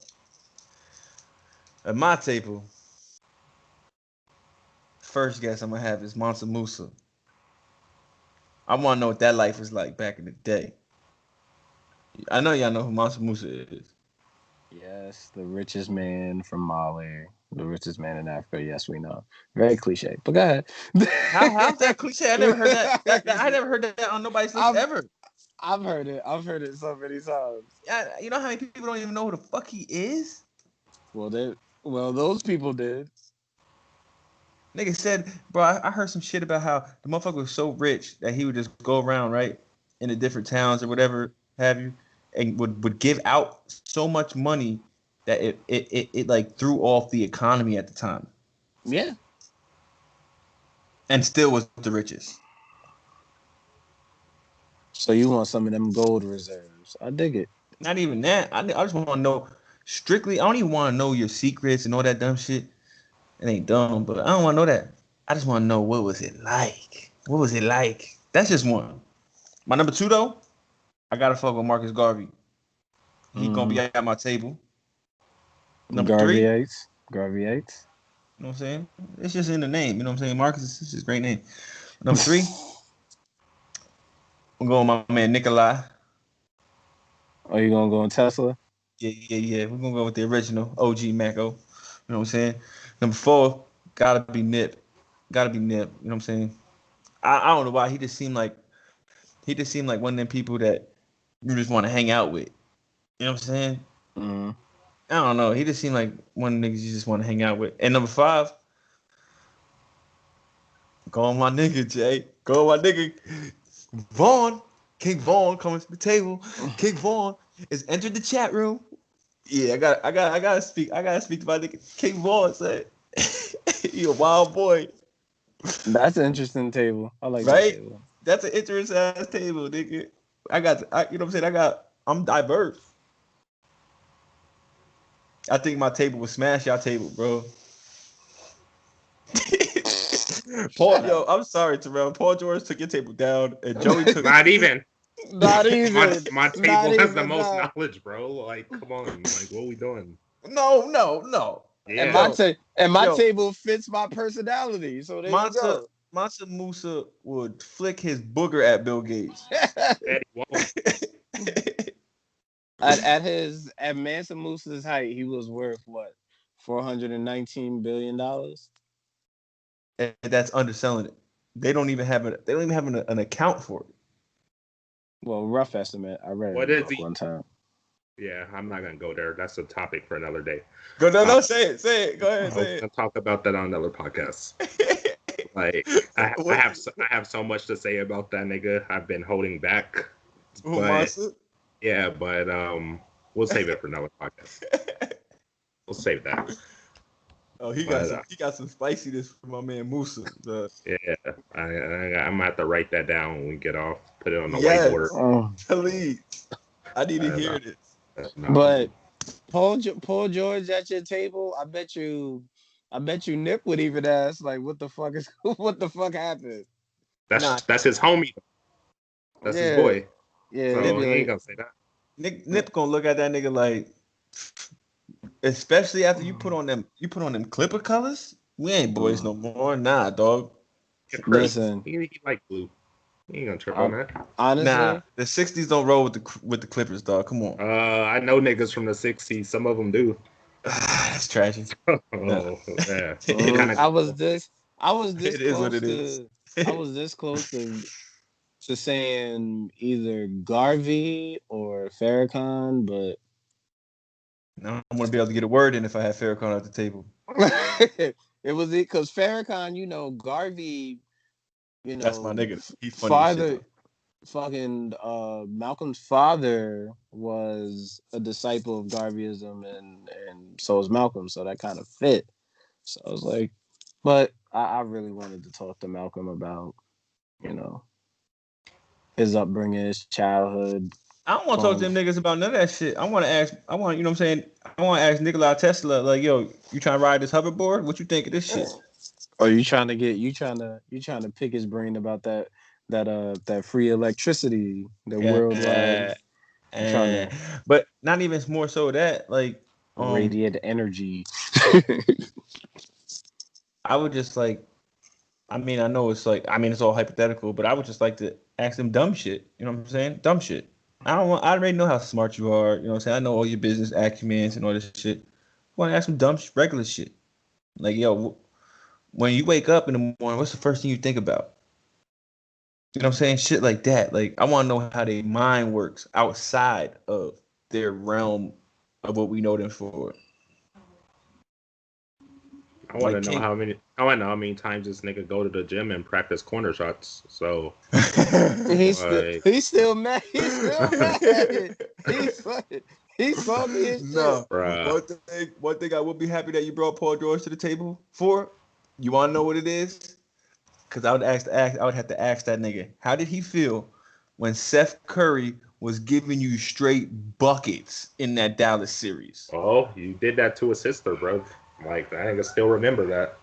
at my table, first guest I'm gonna have is Mansa Musa. I want to know what that life was like back in the day. I know y'all know who Mansa Musa is. Yes, the richest man from Mali, the richest man in Africa. Yes, we know. Very cliche, but go ahead. How's that cliche? I never heard that. I never heard that on nobody's list ever. I've heard it. I've heard it so many times. You know how many people don't even know who the fuck he is? Well, those people did. Nigga said, bro, I heard some shit about how the motherfucker was so rich that he would just go around, right, in the different towns or whatever have you, and would give out so much money that it like threw off the economy at the time. Yeah. And still was the richest. So you want some of them gold reserves. I dig it. Not even that. I just want to know strictly, I don't even want to know your secrets and all that dumb shit. It ain't dumb, but I don't want to know that. I just want to know what was it like. What was it like? That's just one. My number 2, though, I got to fuck with Marcus Garvey. He going to be at my table. Number 3. Garvey Yates. You know what I'm saying? It's just in the name. You know what I'm saying? Marcus is just a great name. Number 3, I'm going with my man Nikolai. Oh, you going to go on Tesla? Yeah. We're going to go with the original OG Mako. You know what I'm saying? Number 4, gotta be Nip. You know what I'm saying? I don't know why. He just seemed like one of them people that you just want to hang out with. You know what I'm saying? Mm-hmm. I don't know. He just seemed like one of the niggas you just want to hang out with. And number 5, go on my nigga, Jay. Go on my nigga. Vaughn. King Vaughn coming to the table. King Vaughn has entered the chat room. Yeah, I gotta speak to my nigga King Vaughn. Say, you a wild boy, That's an interesting table. I like that right? table. That's an interesting ass table, nigga. You know what I'm saying? I'm diverse. I think my table would smash your table, bro. Shut up. I'm sorry, Terrell. Paul George took your table down, and Joey took. Not even. Not even. My Not table has the even. most Nah. knowledge, bro. Like, come on. Like, what are we doing? No. And Yeah. my Yo, table fits my personality. So there you Mansa go. Mansa Musa would flick his booger at Bill Gates. Eddie won't. at Mansa Musa's height, he was worth what? $419 billion. And that's underselling it. They don't even have an account for it. Well, rough estimate. I read it What in a is book he? one time. Yeah, I'm not gonna go there. That's a topic for another day. No, say it. Go ahead, I'll say it. talk about that on another podcast. Like, I have so much to say about that nigga. I've been holding back, Who, but Mansa? yeah, but we'll save it for another podcast. We'll save that. Oh, But he got some spiciness from my man Musa. yeah, I'm gonna have to write that down when we get off. Put it on the Yes, whiteboard. please. I need to hear Uh, this. no. But Paul George at your table, I bet you Nip would even ask like, "What the fuck is what the fuck happened?" Nah, That's his homie. That's his Yeah, boy. yeah. He'd So be he ain't like, gonna say that. Nip gonna look at that nigga like, especially after you put on them Clipper colors. We ain't boys no more. Nah, dog. Yeah, Chris, "Listen, he like blue. He ain't gonna trip I, on that. Nah, honestly, the '60s don't roll with the Clippers, dog. Come on. I know niggas from the '60s. Some of them do. That's tragic. Nah. Oh yeah, they it kind mm, of. I was this is what close it is. to, I was this close to saying either Garvey or Farrakhan, but Now I'm gonna be able to get a word in if I have Farrakhan at the table. it was it because Farrakhan, Garvey, That's my nigga. He funny as shit father though. fucking Malcolm's father was a disciple of Garveyism, and so is Malcolm, so that kind of fit. So I was like, but I really wanted to talk to Malcolm about, you know, his upbringing, his childhood. I don't want to talk to them niggas about none of that shit. You know what I'm saying? I want to ask Nikola Tesla, like, yo, you trying to ride this hoverboard? What you think of this shit? Or you trying to pick his brain about that free electricity, the worldwide Yeah. trying to But not even more so that, like, radiant energy. I would just like, I mean, I know it's like, I mean, it's all hypothetical, but I would just like to ask them dumb shit. You know what I'm saying? Dumb shit. I already know how smart you are. You know what I'm saying? I know all your business acumens and all this shit. I want to ask some dumb, regular shit. Like, yo, when you wake up in the morning, what's the first thing you think about? You know what I'm saying? Shit like that. Like, I want to know how their mind works outside of their realm of what we know them for. I want to Like know King. how many. I want to know how many times this nigga go to the gym and practice corner shots. So like, He's still mad. He's still mad. He's fucking. He's salty as shit. No. bruh, One thing I would be happy that you brought Paul George to the table for. You want to know what it is? Because I would have to ask that nigga, how did he feel when Seth Curry was giving you straight buckets in that Dallas series? oh, you did that to his sister, bro. Like, I can still remember that.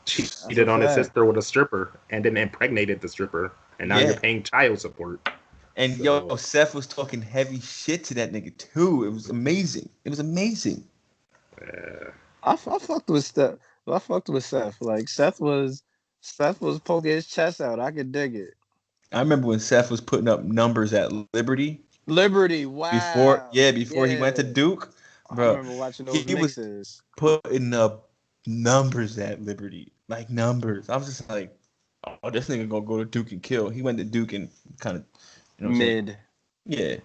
That's a Cheated on his fact. sister with a stripper and then impregnated the stripper, and now you're Yeah. paying child support. And yo, So Seth was talking heavy shit to that nigga too. It was amazing. It was amazing. yeah. I fucked with Steph. I fucked with Seth. Like Seth was poking his chest out. I could dig it. I remember when Seth was putting up numbers at Liberty Liberty. Wow. before he went to Yeah. Duke, I bro. remember watching those He was mixes. putting up numbers at Liberty, like numbers. I was just like, oh, this nigga gonna go to Duke and kill. He went to Duke and kind of, you know what I'm saying? Mid. Yeah.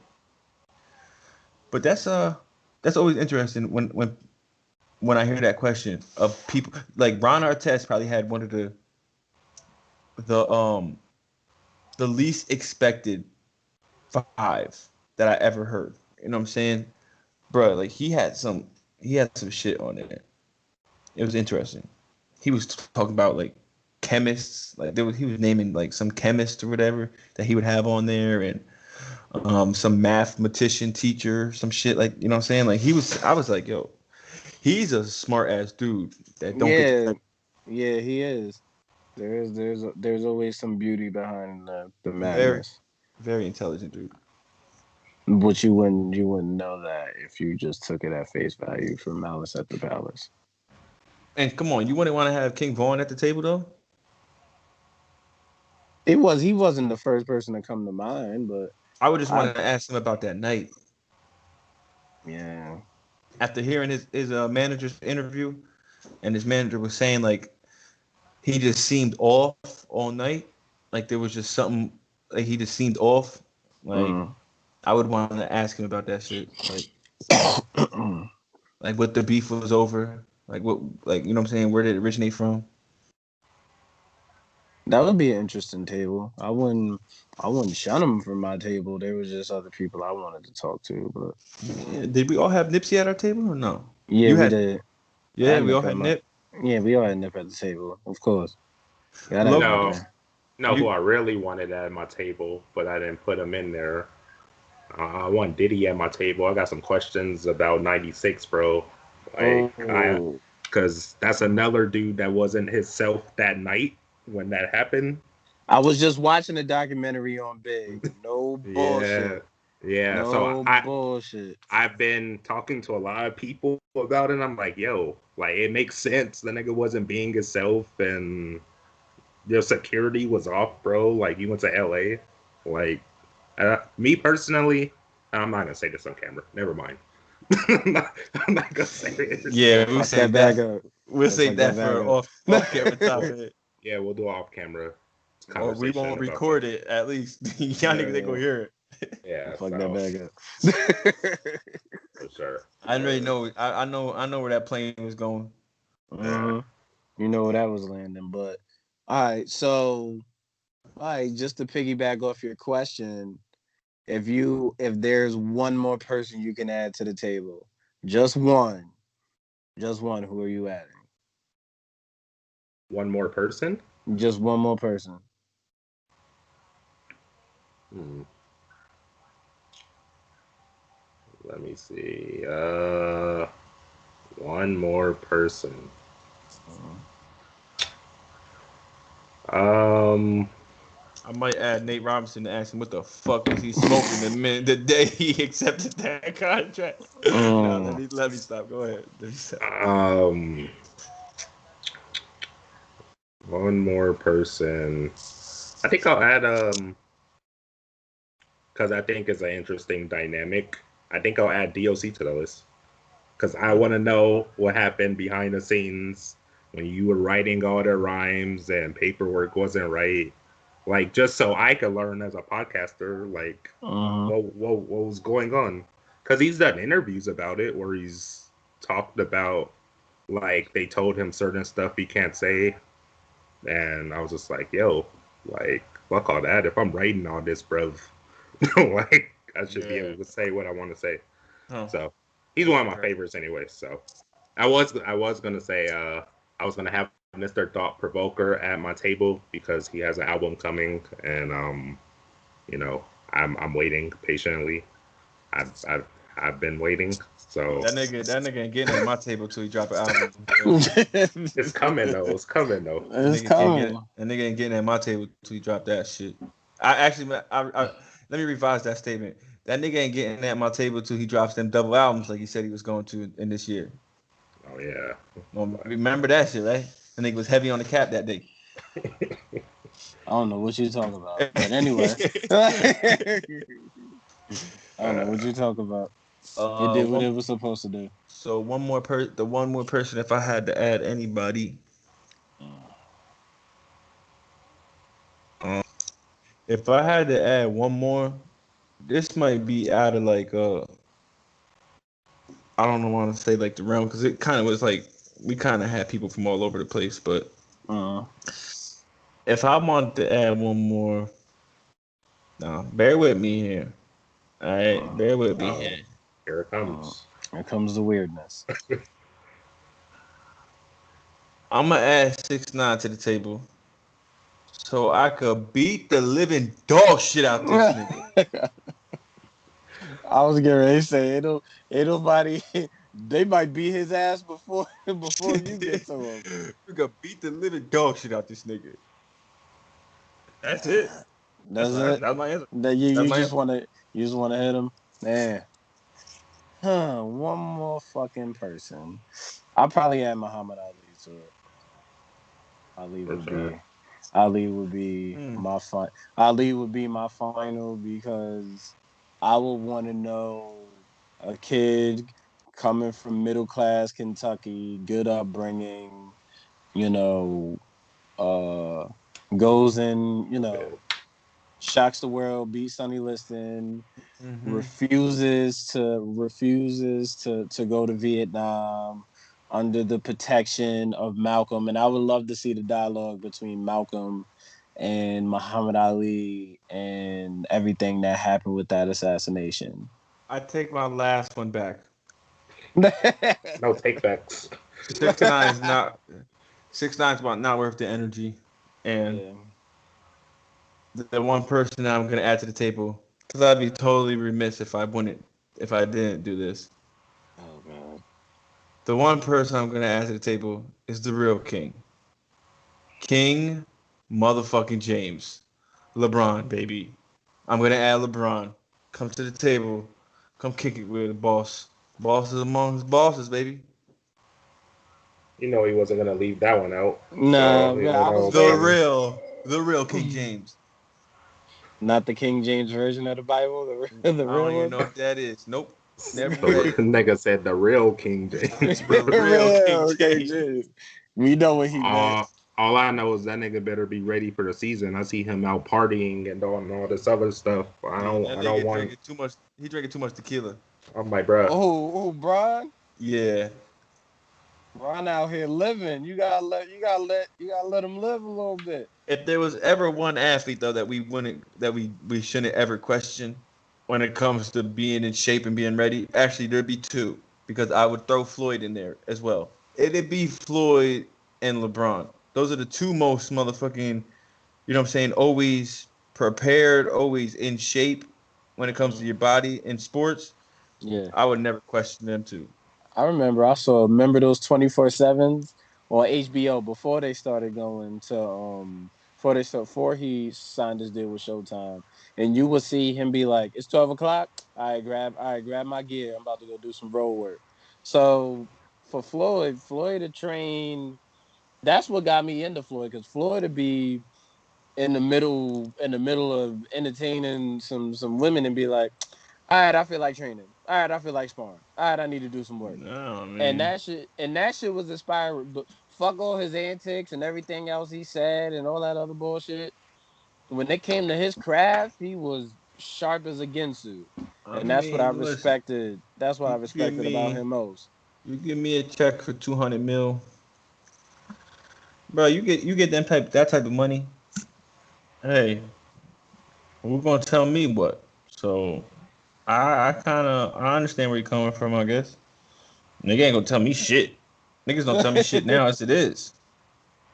But that's always interesting when I hear that question of people like Ron Artest probably had one of the the least expected five that I ever heard. You know what I'm saying? bro, like he had some shit on it. It was interesting. He was talking about like chemists, like he was naming like some chemist or whatever that he would have on there, and some mathematician teacher, some shit, like, you know what I'm saying? Like I was like, yo, he's a smart ass dude that don't get Yeah, to. yeah, he is. There's always some beauty behind the Very, madness. very intelligent dude. But you wouldn't know that if you just took it at face value for Malice at the Palace. And come on, you wouldn't want to have King Vaughn at the table though? He wasn't the first person to come to mind, but I would just I want to ask him about that night. yeah. After hearing his manager's interview, and his manager was saying like he just seemed off all night. Like there was just something, like he just seemed off. Like Mm. I would want to ask him about that shit. Like what the beef was over. Like what, like, you know what I'm saying? Where did it originate from? That would be an interesting table. I wouldn't shun him from my table. There was just other people I wanted to talk to, but Yeah, did we all have Nipsey at our table or no? yeah, You we had, did. I yeah, had we all Nip at had my Nip. yeah, we all had Nip at the table, of course. Got You Low, everybody know, there. who you I really wanted at my table, but I didn't put him in there. I want Diddy at my table. I got some questions about '96, bro. Oh, Because that's another dude that wasn't himself that night when that happened. I was just watching a documentary on Big. No Yeah, bullshit. yeah. So No bullshit. I've been talking to a lot of people about it. I'm like, yo, like it makes sense. The nigga wasn't being himself, and your security was off, bro. Like you went to LA. Like me personally, I'm not gonna say this on camera. Never mind. I'm not gonna say it. yeah, we'll Fuck that save bag that. up. We'll Yeah, save fuck that that for bag off camera up. Well, topic. yeah, we'll do off camera Or we conversation won't about that. record it at least. Y'all niggas ain't gonna Yeah, hear it. Yeah, fuck that so bag up. for sure. I already But know. I know where that plane was going. yeah, Mhm. You know where that was landing, but all right. So, all right, just to piggyback off your question, if there's one more person you can add to the table, just one, who are you adding? one more person. Just one more person. Hmm. Let me see. One more person. Mhm. Um, I might add Nate Robinson to ask him what the fuck was he smoking the day he accepted that contract. No, Mm. let me stop. Go ahead. Let me stop. um, one more person. I think I'll add because I think it's an interesting dynamic. I think I'll add DOC to the list because I want to know what happened behind the scenes when you were writing all the rhymes and paperwork wasn't right. Like just so I could learn as a podcaster, like Mhm. what was going on? Because he's done interviews about it where he's talked about like they told him certain stuff he can't say, and I was just like, yo, like fuck all that. If I'm writing all this, bro, like I should be Yeah. able to say what I want to say. Huh. So he's one of my Okay. favorites anyway. So I was gonna say I was gonna have Mr. Thought Provoker at my table because he has an album coming, and you know I'm waiting patiently. I've I've been waiting. So That nigga ain't getting at my table till he drop an album. it's coming though. It's coming though. It's coming. That nigga ain't getting at my table till he drop that shit. I actually, let me revise that statement. That nigga ain't getting at my table till he drops them double albums like he said he was going to in this year. Oh yeah. Well, remember that shit, right? That nigga was heavy on the cap that day. I don't know what you're talking about, but anyway, I don't know what Uh, you're talking about. It did what One. it was supposed to do. So the one more person, if I had to add anybody, um, if I had to add one more, this might be out of like I don't want to say like the realm because it kind of was like we kind of had people from all over the place. But Uh, if I wanted to add one more, no, bear with me here. All right, uh, bear with me oh, here. here it uh, comes. Here comes the weirdness. I'm gonna add 6ix9ine to the table so I could beat the living dog shit out this nigga. I was getting ready to say, ain't nobody. They might beat his ass before you get to him. We could beat the living dog shit out this nigga. That's it. That's it. That's my answer. That That's my answer. you just wanna hit him, man. Huh? One more fucking person. I'll probably add Muhammad Ali to it. Ali For would sure. be. Ali would be Mm. my fun. Ali would be my final because I would want to know a kid coming from middle class Kentucky, good upbringing, you know, uh, goes in, shocks the world, beats Sonny Liston, Mm-hmm. refuses to go to Vietnam under the protection of Malcolm. And I would love to see the dialogue between Malcolm and Muhammad Ali and everything that happened with that assassination. I take my last one back. No take backs. 6ix9ine is not 6ix9ine is about not worth the energy. And Yeah. the one person that I'm gonna add to the table, because I'd be totally remiss if I didn't do this. Oh god. The one person I'm gonna add to the table is the real king. King motherfucking James. LeBron, baby. I'm gonna add LeBron. Come to the table. Come kick it with the boss. Boss is amongst bosses, baby. You know he wasn't gonna leave that one out. Nah, So you man, know I that was was The waiting. coming. real, the real King James. Not the King James version of the Bible, the I don't real even one. know what that is. Nope. Never The read it. nigga said the real King James, bro. The real King Real King James. James. We know what he meant. All I know is that nigga better be ready for the season. I see him out partying and doing all this other stuff. Yeah, that I don't nigga want. drinking too much. He drinking too much tequila. I'm like, bruh. Brian. Yeah. Ron out here living. You gotta let him live a little bit. If there was ever one athlete though that we shouldn't ever question when it comes to being in shape and being ready, actually there'd be two because I would throw Floyd in there as well. It'd be Floyd and LeBron. Those are the two most motherfucking, you know what I'm saying, always prepared, always in shape when it comes to your body in sports. Yeah. I would never question them too. I remember those 24/7s on HBO before he signed his deal with Showtime. And you would see him be like, it's 12 o'clock. Grab my gear. I'm about to go do some road work. So for Floyd to train, that's what got me into Floyd, because Floyd to be in the middle of entertaining some women and be like, all right, I feel like training. All right, I feel like sparring. All right, I need to do some work. No, I And mean, that shit was inspiring. But fuck all his antics and everything else he said and all that other bullshit. When it came to his craft, he was sharp as a Ginsu. I And that's what I mean, listen, respected. That's what I you give respected about me him most. you give me a check for 200 mil, bro. You get that type of money. Hey, who's gonna tell me what? So I understand where you're coming from. I guess nigga ain't gonna tell me shit. Niggas don't tell me shit now as it is.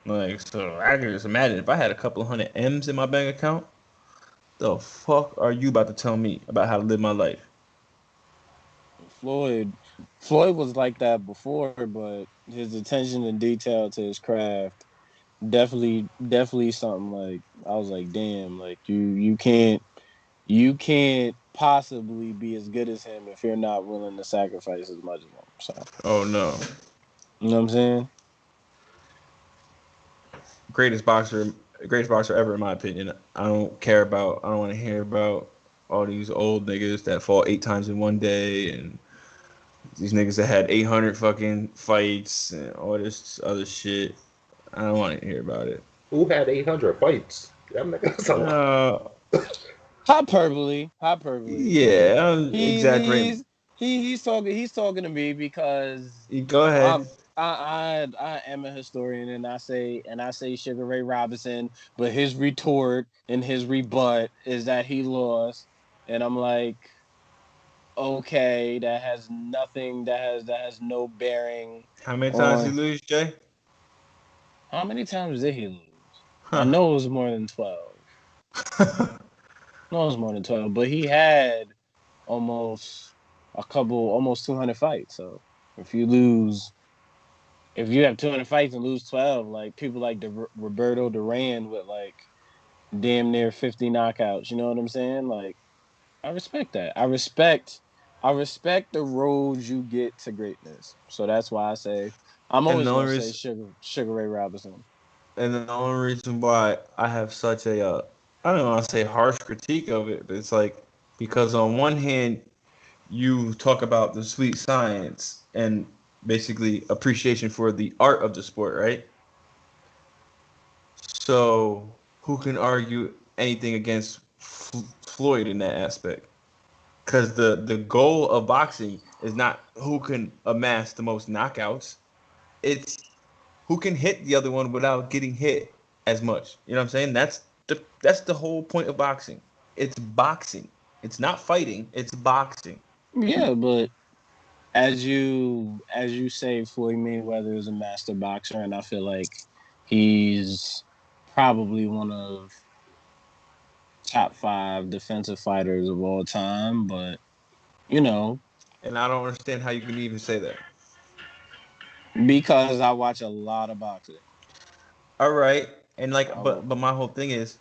Like so, I can just imagine if I had a couple of hundred M's in my bank account. The fuck are you about to tell me about how to live my life? Floyd Floyd was like that before, but his attention and detail to his craft definitely something like I was like, damn, like you can't possibly be as good as him if you're not willing to sacrifice as much as him. So Oh no, you know what I'm saying? greatest boxer, greatest boxer ever in my opinion. I don't care about. I don't want to hear about all these old niggas that fought 8 times in one day and these niggas that had 800 fucking fights and all this other shit. I don't want to hear about it. Who had 800 fights? That nigga's a lot. Uh, Hyperbole. yeah, I'm He exaggerating. he's talking to me because You go I'm ahead. I am a historian, and I say Sugar Ray Robinson, but his retort and his rebut is that he lost, and I'm like, okay, that has nothing, that has no bearing How many times he on lose, Jay? how many times did he lose? I Huh. know it was more than 12. No, it was more than 12, but he had almost almost 200 fights. So if you lose, if you have 200 fights and lose 12, like people like Roberto Duran with like damn near 50 knockouts, you know what I'm saying? Like, I respect that. I respect the road you get to greatness. So that's why I say I'm and always the gonna only say reason, Sugar Ray Robinson. and the only reason why I have such a, I don't want to say harsh critique of it, but it's like because on one hand you talk about the sweet science and basically appreciation for the art of the sport, right? So who can argue anything against Floyd in that aspect? Because the goal of boxing is not who can amass the most knockouts. It's who can hit the other one without getting hit as much. You know what I'm saying? That's the whole point of boxing. It's boxing. It's not fighting. It's boxing. Yeah, but as you say, Floyd Mayweather is a master boxer, and I feel like he's probably one of top five defensive fighters of all time. But you know, And I don't understand how you can even say that. because I watch a lot of boxing. All right, and I like, will, but my whole thing is,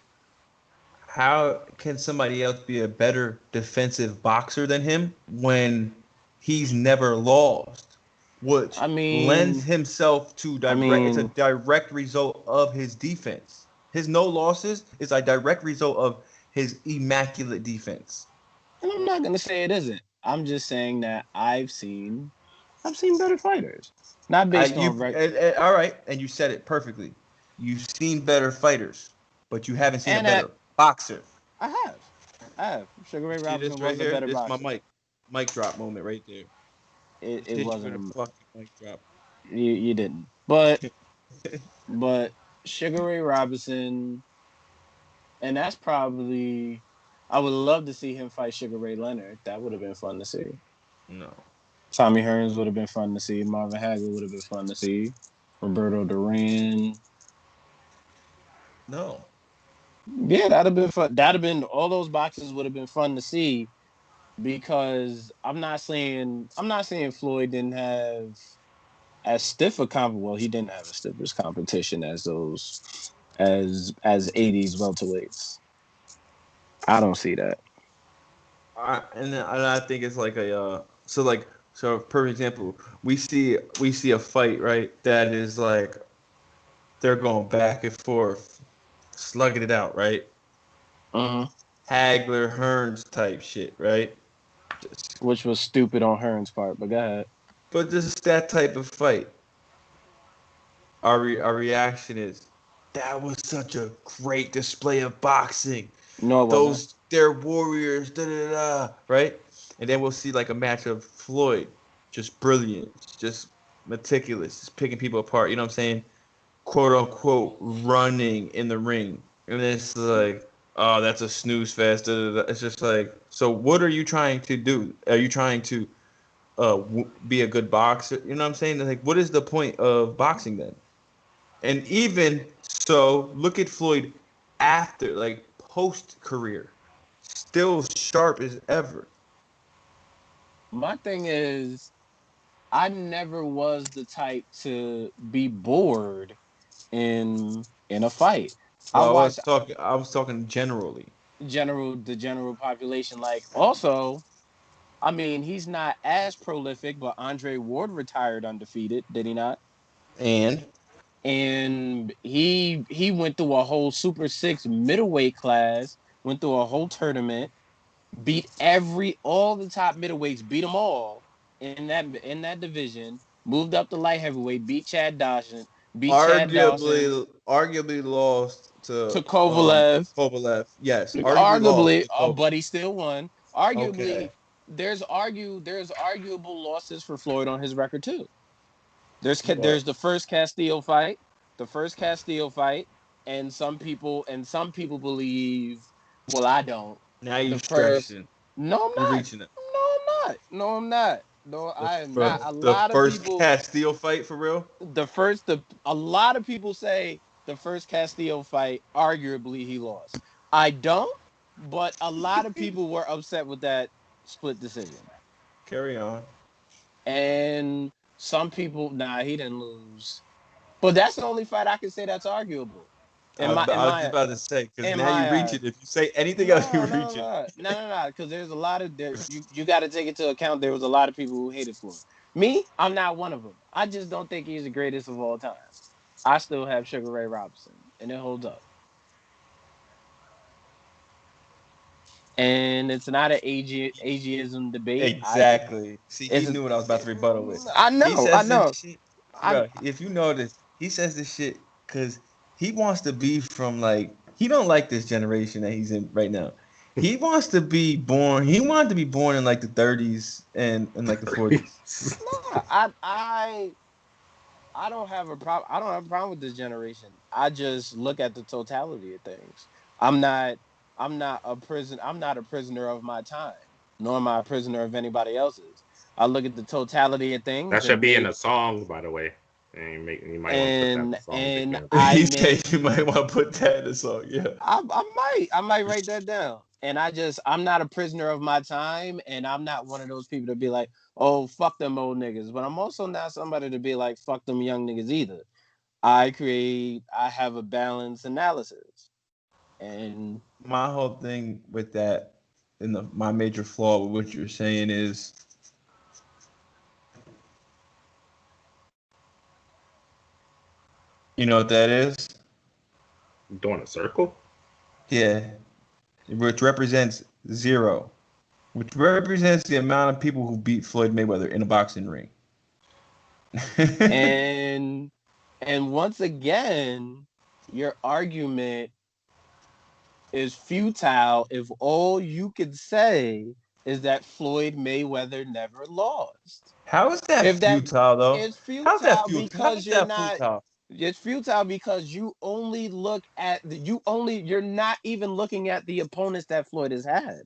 how can somebody else be a better defensive boxer than him when he's never lost? Which I lends mean, himself to I direct. It's a mean, direct result of his defense. His no losses is a direct result of his immaculate defense. and I'm not gonna say it isn't. I'm just saying that I've seen better fighters, not based on All right, and you said it perfectly. You've seen better fighters, but you haven't seen a and that better boxer. I have. I have. Sugar Ray See Robinson this right was a here? better This is my boxer. mic drop moment right there. It, Just it hit you with wasn't a a fucking mic drop. you didn't. But Sugar Ray Robinson, and that's probably I would love to see him fight Sugar Ray Leonard. That would have been fun to see. No, Tommy Hearns would have been fun to see. Marvin Hagler would have been fun to see. Roberto Duran. no. Yeah, that'd have been fun. That'd have been all those boxes would have been fun to see because I'm not saying Floyd didn't have as stiff a well, he didn't have as stiff as competition as those as 80s welterweights. I don't see that. And I think it's like a so for example, we see a fight right that is like they're going back and forth, slugging it out right, Uh-huh. Hagler Hearns type shit right. Just, Which was stupid on Hearn's part, but go ahead. but this is that type of fight. Our reaction is that was such a great display of boxing. No, it wasn't. Those they're warriors, da da da, right? And then we'll see like a match of Floyd, just brilliant, just meticulous, just picking people apart. You know what I'm saying? Quote unquote, running in the ring, and it's like, oh, that's a snooze fest. Da, da, da. It's just like, so what are you trying to do? Are you trying to be a good boxer? You know what I'm saying? Like, what is the point of boxing then? And even so, look at Floyd after, like post career, still sharp as ever. My thing is, I never was the type to be bored in a fight. I Well, watch I was talking generally. the general population. Like, also, I mean, he's not as prolific, but Andre Ward retired undefeated, did he not? And And he went through a whole Super Six middleweight class, went through a whole tournament, beat all the top middleweights, beat them all in that division. Moved up to light heavyweight, beat Chad Dawson arguably lost to to Kovalev. Kovalev. Yes, arguably lost Arguably, to Kovalev. but he still won. Arguably, Okay. there's arguable losses for Floyd on his record too. There's What? the first Castillo fight, and some people believe. Well, I don't. Now you The first. stretching. No, I'm You're not. reaching it. No, I'm not. No, I'm not. No, I am not. A The lot of first people. Castile fight for real. A lot of people say the first Castillo fight, arguably he lost. I don't, but a lot of people were upset with that split decision. Carry on. And some people, nah, he didn't lose. But that's the only fight I can say that's arguable. I was just about to say, because in now you my reach eyes. it. If you say anything else, you No, reach no, it. no, no, no, no. Because there's a lot of you got to take into account. There was a lot of people who hated Floyd. Me, I'm not one of them. I just don't think he's the greatest of all time. I still have Sugar Ray Robinson, and it holds up. And it's not an ageism debate. Exactly. See, he knew what I was about to rebuttal with. I He know, says this shit, I bro. If you notice, he says this shit because he wants to be from like he don't like this generation that he's in right now. He wants to be born. He wanted to be born in like the 30s and like the 40s. no, I don't have a problem. I don't have a problem with this generation. I just look at the totality of things. I'm not. I'm not a prison. I'm not a prisoner of my time, nor am I a prisoner of anybody else's. I look at the totality of That things should and be in make a song, by the way. And you might want to put that in and the song and together. I He make. said you might want to put that in a song. Yeah. I might write that down. And I'm not a prisoner of my time, and I'm not one of those people to be like, oh, fuck them old niggas. But I'm also not somebody to be like, fuck them young niggas either. I have a balanced analysis. And My whole thing with that, my major flaw with what you're saying is, you know what that is? Doing a circle? Yeah, which represents zero, which represents the amount of people who beat Floyd Mayweather in a boxing ring. and and once again, your argument is futile if all you could say is that Floyd Mayweather never lost. How is that If that futile though? It's How's that futile futile? How because is you're that not. futile? It's futile because you only look at you're not even looking at the opponents that Floyd has had.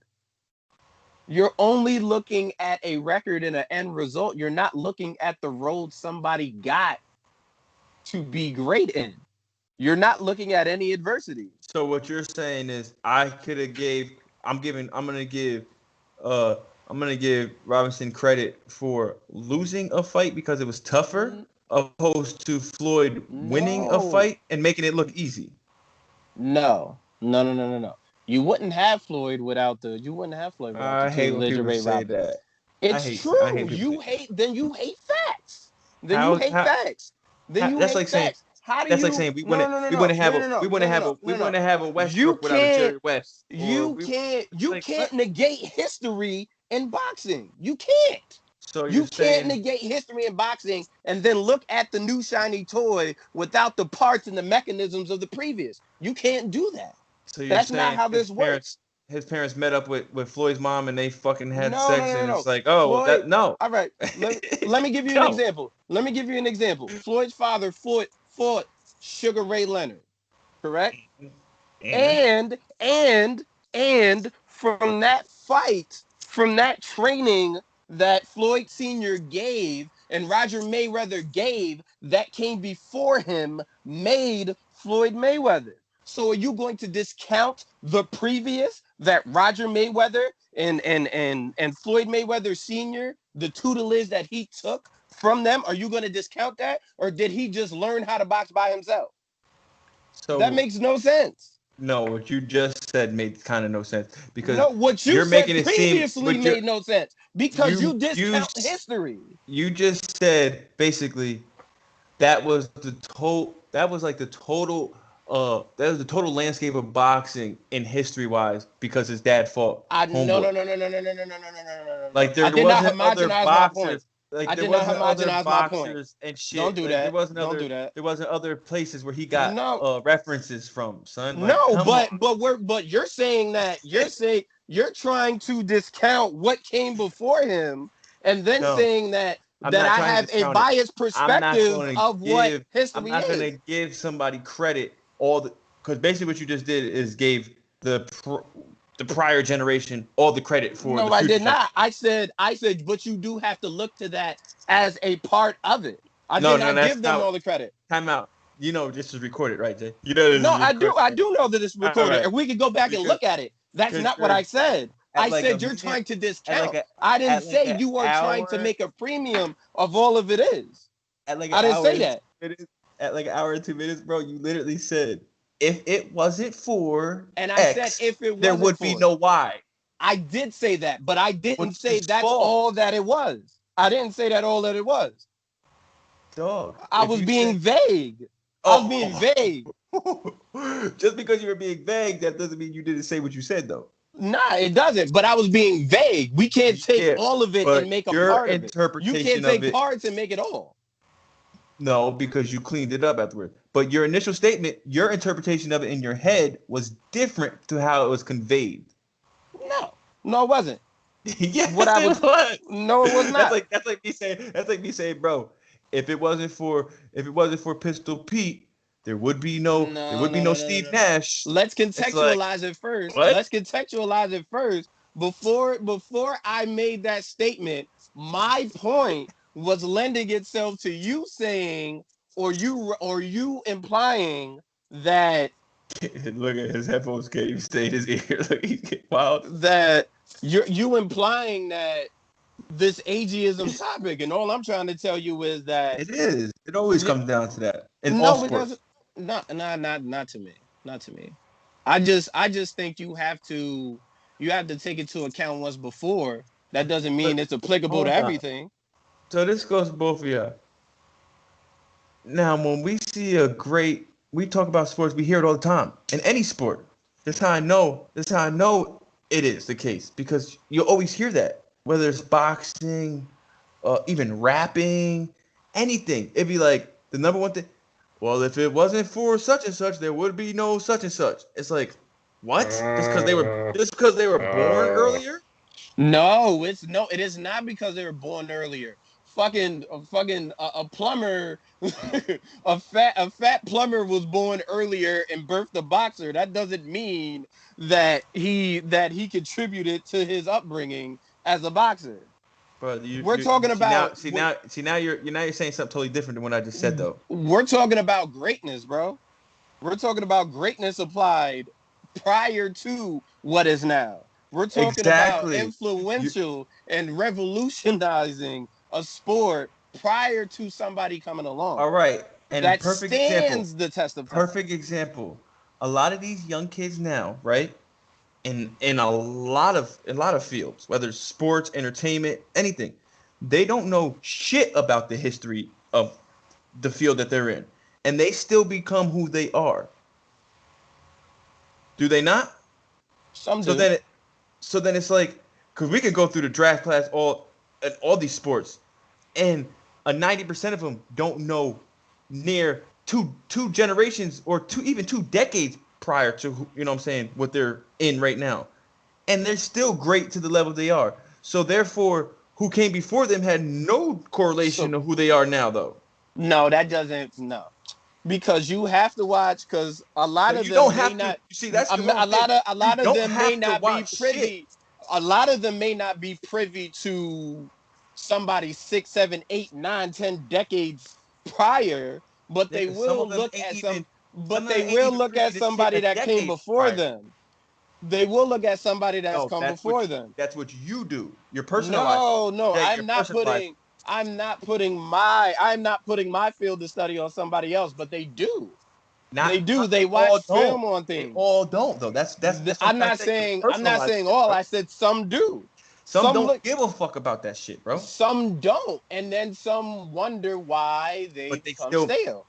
You're only looking at a record and an end result. You're not looking at the road somebody got to be great in. You're not looking at any adversity. So what you're saying is I could have gave uh I'm gonna give Robinson credit for losing a fight because it was tougher opposed to Floyd winning a No, fight and making it look easy. no, no, no, no, no, no. You wouldn't have Floyd without the. You wouldn't have Floyd without the I hate when tutelage of people Ray say Robinson. that. It's I true. hate people say that. Then you hate facts. Then you How hate how, facts. Then you that's hate like saying facts. How do that's like you saying no no no no no no no no no no we no no. wouldn't have a You Westbrook without a can't Jerry West or we you like what? can't negate history in boxing. You can't. So you're You can't saying negate history in boxing and then look at the new shiny toy without the parts and the mechanisms of the previous. You can't do that. So you're That's not saying how this works. his parents met up with Floyd's mom and they fucking had No, no, sex no, no, and no. it's like, oh, Floyd. that no. All right. Let me give you an No. example. Let me give you an example. Floyd's father fought Sugar Ray Leonard, correct? And And from that fight, from that training that Floyd Sr. gave and Roger Mayweather gave, that came before him, made Floyd Mayweather. So are you going to discount the previous that Roger Mayweather and Floyd Mayweather Sr., the tutelage that he took from them? Are you going to discount that? Or did he just learn how to box by himself? That so makes no sense. no, what you just said made kind of no sense because No, what you you're said making it seem previously but you made no sense because you you discount history. you just said basically that was like the total that was the total landscape of boxing in history wise because his dad fought I no homeboy. no no no no no no no no no no no no no. Like I there did not wasn't other homogenize my point. boxers. Like I there did not wasn't other homogenize my point. boxers and Don't shit. do Like that. Don't do that. there wasn't other places where he got No, references from, son. Like no, come on. but you're saying that you're trying to discount what came before him, and then No, saying I'm that not I trying to have a discount it. biased perspective of what I'm history not gonna is. give somebody credit all the because basically what you just did is gave the prior generation all the credit for. No, the I did future not. I said, but you do have to look to that as a part of it. I No, did no, not that's give them not. all the credit. Time out. You know this is recorded, right, Jay? You know this No, is recorded. I do know that it's All recorded. right. And we can go back and Because look at it. That's not what you're I said. at I like said a you're minute, trying to at discount. like a I didn't at like say an you are trying to hour, make a premium of all of it is. at like an I didn't hour say and that. 2 minutes, at like an hour and 2 minutes, bro. You literally said if it wasn't for And I said X, if it there wasn't would be for it. no Y, I did say that, but I didn't which say is that's false, all that it was. I didn't say that all that it was. dog. I If was you being said, vague. I was being vague. just because you were being vague, that doesn't mean you didn't say what you said, though. Nah, it doesn't. But I was being vague. We can't take Yeah, all of it but and make a your part of it. You can't interpretation of take it, parts and make it all. no, because you cleaned it up afterward. But your initial statement, your interpretation of it in your head was different to how it was conveyed. No, it wasn't. Yes, What I was it was. No, it was not. That's like me saying, bro, if it wasn't for Pistol Pete, there would be no Steve No. Nash. Let's It's like, contextualize it first. what? Let's contextualize it first. Before I made that statement, my point was lending itself to you saying or you implying that Look at his headphones can't even stay in his ear. Look, he's getting wild. that you implying that this ageism topic, and all I'm trying to tell you is that It is. It always Yeah. comes down to that in all no, it sports. doesn't. Not to me. Not to me. I just think you have to take into account what's before. That doesn't mean But it's applicable to hold on. everything. So this goes to both of you. Now, when we talk about sports, we hear it all the time in any sport. That's how I know. That's how I know it is the case because you always hear that, whether it's boxing, even rapping, anything. It'd be like the number one thing. Well, if it wasn't for such and such, there would be no such and such. It's like, what? Just because they were born earlier? No, it is not because they were born earlier. A plumber, a fat plumber was born earlier and birthed a boxer. That doesn't mean that he contributed to his upbringing as a boxer. But We're talking about now you're saying something totally different than what I just said though. we're talking about greatness, bro. We're talking about greatness applied prior to what is now. We're talking about Exactly. influential and revolutionizing a sport prior to somebody coming along. All right. And That perfect stands example. the test of time. Perfect example. A lot of these young kids now, right? In a lot of fields, whether it's sports, entertainment, anything, they don't know shit about the history of the field that they're in. And they still become who they are. Do they not? Some do. So then it's like, because we could go through the draft class all these sports, and a 90% of them don't know near two generations or even 2 decades prior to what I'm saying, what they're in right now, and they're still great to the level they are. So therefore, who came before them had no correlation to who they are now, though. No, that doesn't. No, because you have to watch. Because a lot No, of you them don't may have not. to. You see, that's the A whole thing. lot of them may have to not be watch privy. shit. A lot of them may not be privy to somebody 6, 7, 8, 9, 10 decades prior, but they Some will of them look ain't at even. some. Some But of them they ain't will even look privy at to shit somebody a that came decade before prior. them. They will look at somebody that's No, come before them. that's what you do. You're personalizing. No, Yeah, I'm you're not personalizing. I'm not putting my field of study on somebody else, but they do. They Not do. They they all watch don't. film on They things. all don't though. That's what I'm trying to say. You're I'm not personalizing saying it, all. bro. I said some do. Some Some don't look give a fuck about that shit, bro. some don't. And then some wonder why they But they become still. stale.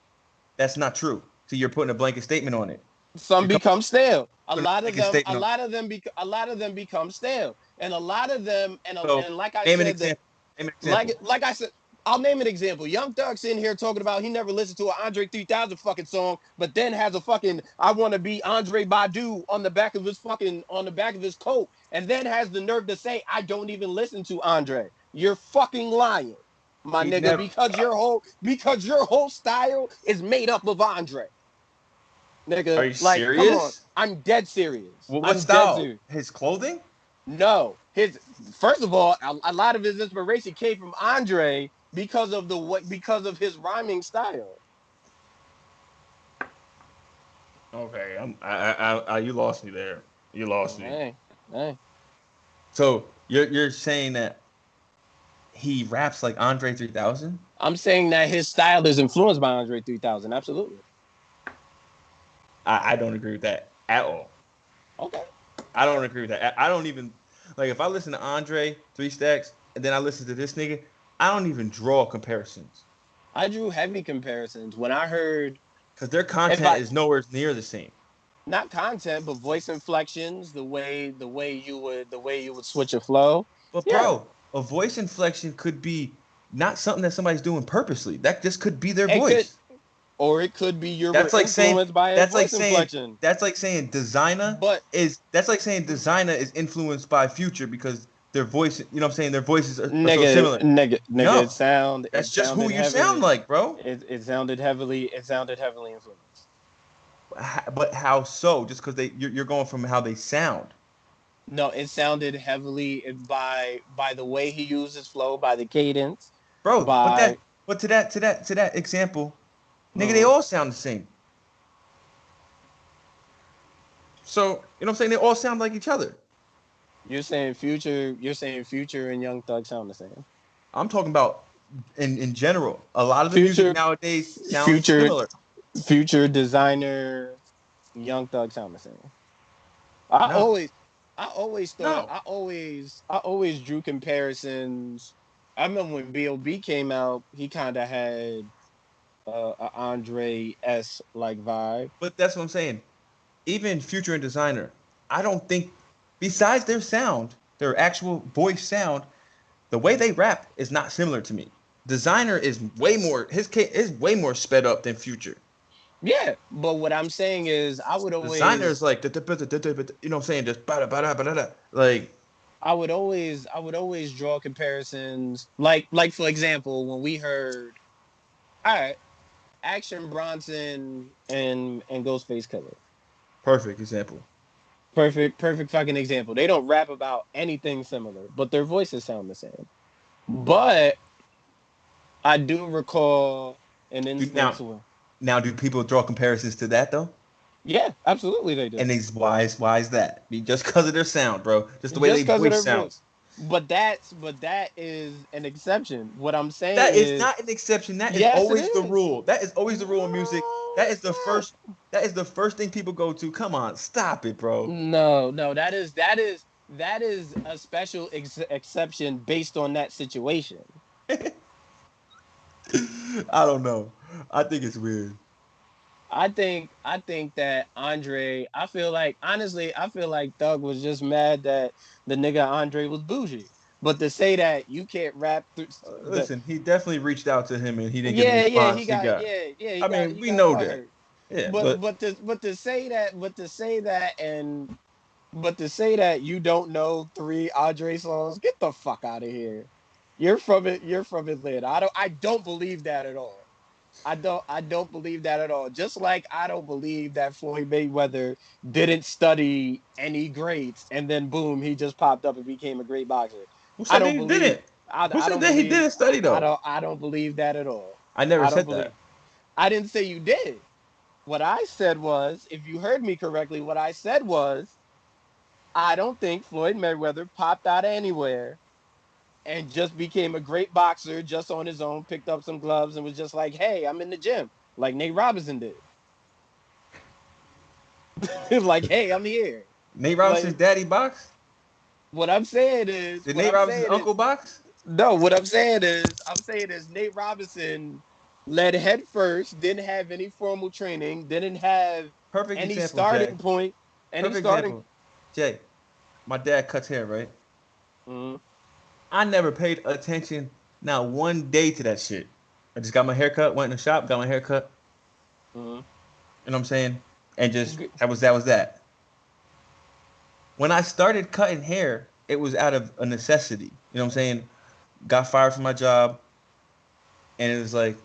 That's not true. So you're putting a blanket statement on it. Some You're become stale. putting a blanket statement on it. A lot of them become stale. And a lot of them So and like I name an said that example. Name an example. like I said, I'll name an example. Young Thug's in here talking about he never listened to an Andre 3000 fucking song, but then has a fucking I want to be Andre Badu on the back of his coat, and then has the nerve to say I don't even listen to Andre. You're fucking lying, my He nigga, never. because your whole style is made up of Andre. Are Nigga, you like, come on. serious? I'm dead serious. What I'm dead style? serious. His clothing? No, his first of all, a lot of his inspiration came from Andre because of because of his rhyming style. Okay, you lost me there. You lost me. Hey, hey. So you're saying that he raps like Andre 3000? I'm saying that his style is influenced by Andre 3000. Absolutely. I don't agree with that at all. Okay. I don't agree with that. I don't even like if I listen to Andre 3 Stacks and then I listen to this nigga, I don't even draw comparisons I drew heavy comparisons when I heard because their if content I is nowhere near the same. not content but voice inflections, the way you would switch a flow. But Yeah. bro, a voice inflection could be not something that somebody's doing purposely. That just could be their It could voice. or it could be you were That's like saying influenced by a that's like voice saying inflection. that's like saying designer But is that's like saying designer is influenced by Future because their voice, you know what I'm saying, their voices are so similar. nigga, No, it that's just who sounded you sound heavily. like, bro. It sounded heavily influenced. But how so? Just because you're going from how they sound, No, it sounded heavily by the way he uses flow, by the cadence, bro. by But to that example, nigga, they mm, all sound the same. So you know what I'm saying? They all sound like each other. you're saying Future and Young Thug sound the same. I'm talking about in general. A lot of the music Future nowadays sounds Future similar. Future Designer Young Thug sound the same. I No, always I always thought no. I always drew comparisons. I remember when B.O.B. came out, he kind of had a Andre S like vibe. But that's what I'm saying. Even Future and Designer, I don't think, besides their sound, their actual voice sound, the way they rap is not similar to me. Designer is way more is way more sped up than Future. Yeah, but what I'm saying is, Designer is like you know what I'm saying, just bada bada bada like I would always draw comparisons. Like for example, when we heard, all right, Action Bronson and Ghostface Killer. perfect example. Perfect fucking example. They don't rap about anything similar, but their voices sound the same. But I do recall an instance Now where, do people draw comparisons to that though? yeah, absolutely they do. And it's why is that? Just because of their sound, bro. Just the way Just they because of voice their voice. sounds. But that is an exception. What I'm saying That is is, not an exception. That is yes, it always the is. rule. That is always the rule in music. No, That is it's the not. first. That is the first thing people go to. Come on, stop it, bro. No, that is a special exception based on that situation. I don't know. I think it's weird. I think that Andre, I feel like honestly, I feel like Thug was just mad that the nigga Andre was bougie. But to say that you can't rap through the Listen, he definitely reached out to him and he didn't get the response he got. he We got know that. butthurt. Yeah, but But to say that to say that you don't know three Andre songs, get the fuck out of here. You're from Atlanta. I don't believe that at all. I don't believe that at all. Just like I don't believe that Floyd Mayweather didn't study any grades and then boom, he just popped up and became a great boxer. who I said that don't he believe didn't? Who said that he didn't study though? I don't believe that at all. I never I don't said believe that. I didn't say you did. What I said was, if you heard me correctly, what I said was I don't think Floyd Mayweather popped out of anywhere and just became a great boxer just on his own, picked up some gloves and was just like, hey, I'm in the gym, like Nate Robinson did. Like, hey, I'm here. Nate Like, Robinson's daddy box? Did what Nate I'm Robinson's saying is, uncle box? no, I'm saying is Nate Robinson led head first, didn't have any formal training, didn't have Perfect any example, Jay. starting point, any Perfect starting. example. Jay, my dad cuts hair, right? Mhm. I never paid attention not one day to that shit. I just got my hair cut, went in the shop, got my hair cut. Mhm. You know what I'm saying? And just that was that. When I started cutting hair, it was out of a necessity. You know what I'm saying? Got fired from my job, and it was like,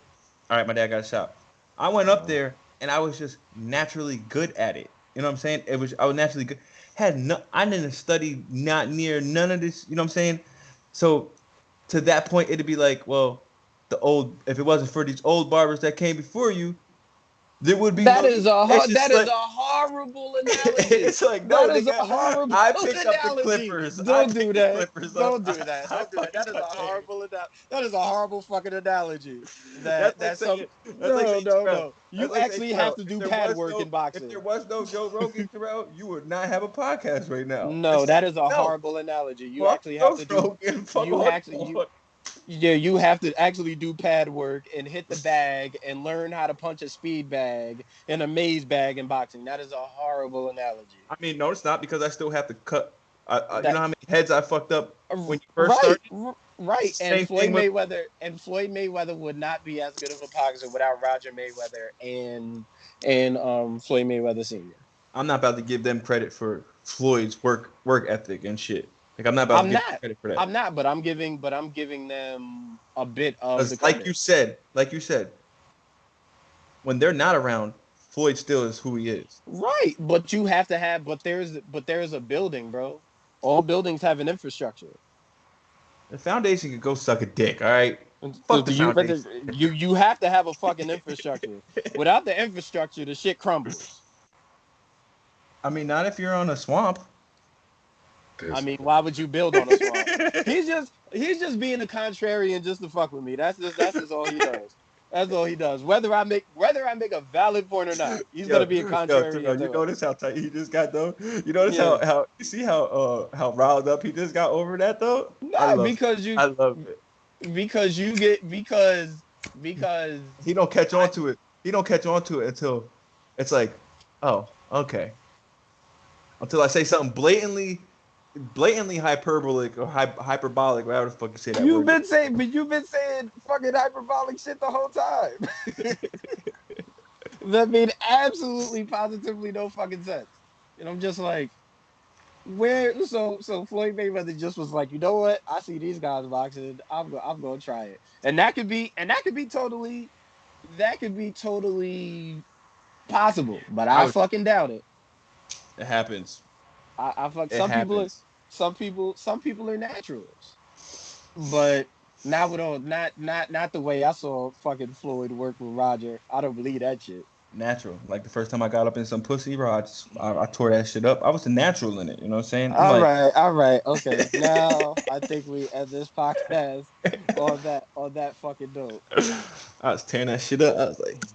all right, my dad got a shop. I went up there, and I was just naturally good at it. You know what I'm saying? It was I was naturally good. I didn't study not near none of this. You know what I'm saying? So to that point, it'd be like, well, if it wasn't for these old barbers that came before you, there would be That no. is a It's that just is like a horrible analogy. it's like no, That is a nigga. horrible I picked up the analogy. Clippers. I Don't do picked the that. Clippers up. Don't do that. I Don't do that. fucking That is a touched it. horrible that is a horrible fucking analogy. That's like That's some saying. That's like no saying no Terrell. no. That's You like saying actually have Terrell. to do pad work in If boxing. there was no Joe Rogan, Terrell, you would not have a podcast right now. No, It's that like, is a no. horrible analogy. You Fuck actually have Joe to do Rogan. Fuck you all actually you the yeah, you have to actually do pad work and hit the bag and learn how to punch a speed bag and a maze bag in boxing. That is a horrible analogy. I mean, no, it's not because I still have to cut. You know That how many heads I fucked up when you first right, started? right. And Same thing with. Floyd Mayweather would not be as good of a boxer without Roger Mayweather and Floyd Mayweather Sr. I'm not about to give them credit for Floyd's work ethic and shit. Like I'm not about to I'm give them not. credit for that. I'm not, but I'm giving them a bit of the Because credit. like you said, when they're not around, Floyd still is who he is. Right, but you have to have but there's a building, bro. All buildings have an infrastructure. The foundation could go suck a dick. All right. Fuck the You foundation. you have to have a fucking infrastructure. Without the infrastructure, the shit crumbles. I mean, not if you're on a swamp. I mean, why would you build on a swamp? He's just being a contrarian just to fuck with me. That's just all he does. That's all he does. Whether I make a valid point or not, he's gonna be a contrarian. You notice how tight he just got though. You notice Yeah. how you see how riled up he just got over that though. Nah, because I love it. because you get because He don't catch on to it. He don't catch on to it until it's like, oh, okay. Until I say something blatantly hyperbolic or hyperbolic, whatever the fuck you say that you've word. been saying fucking hyperbolic shit the whole time. That made absolutely positively no fucking sense. And I'm just like, where so Floyd Mayweather just was like, you know what? I see these guys boxing. I'm gonna try it. And that could be totally possible. But I fucking doubt it. It happens. I fuck It happens. some people are naturals. But not with all not the way I saw fucking Floyd work with Roger. I don't believe that shit. Natural. Like the first time I got up in some pussy, bro, I tore that shit up. I was the natural in it. You know what I'm saying? All right, okay. Now I think we end this podcast on that fucking note. I was tearing that shit up. I was like,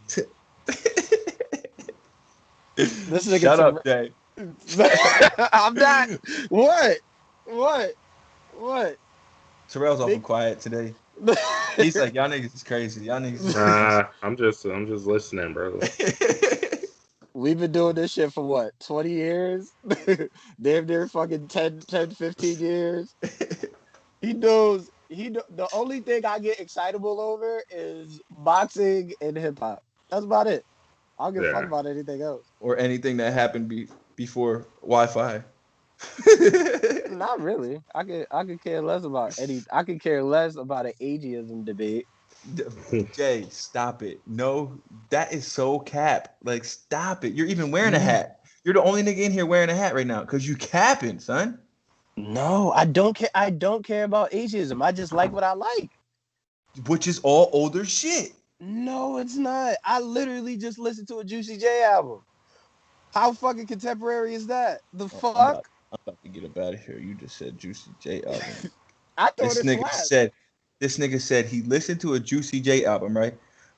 This nigga shut up, Jay. I'm not. What? Terrell's awful quiet today. He's like, y'all niggas is crazy. Y'all niggas is crazy. I'm just listening, bro. We've been doing this shit for what, 20 years? Damn near fucking 10, 15 years. The only thing I get excitable over is boxing and hip hop. That's about it. I don't give a fuck about anything else. Or anything that happened before Wi-Fi. Not really. I could care less about I could care less about an ageism debate. Jay, stop it. No, that is so cap. Like, stop it. You're even wearing a hat. You're the only nigga in here wearing a hat right now because you capping, son. No, I don't care. I don't care about ageism. I just like what I like. Which is all older shit. No, it's not. I literally just listened to a Juicy J album. How fucking contemporary is that? The fuck? I'm about to get up out of here. You just said Juicy J album. I thought This nigga said he listened to a Juicy J album, right?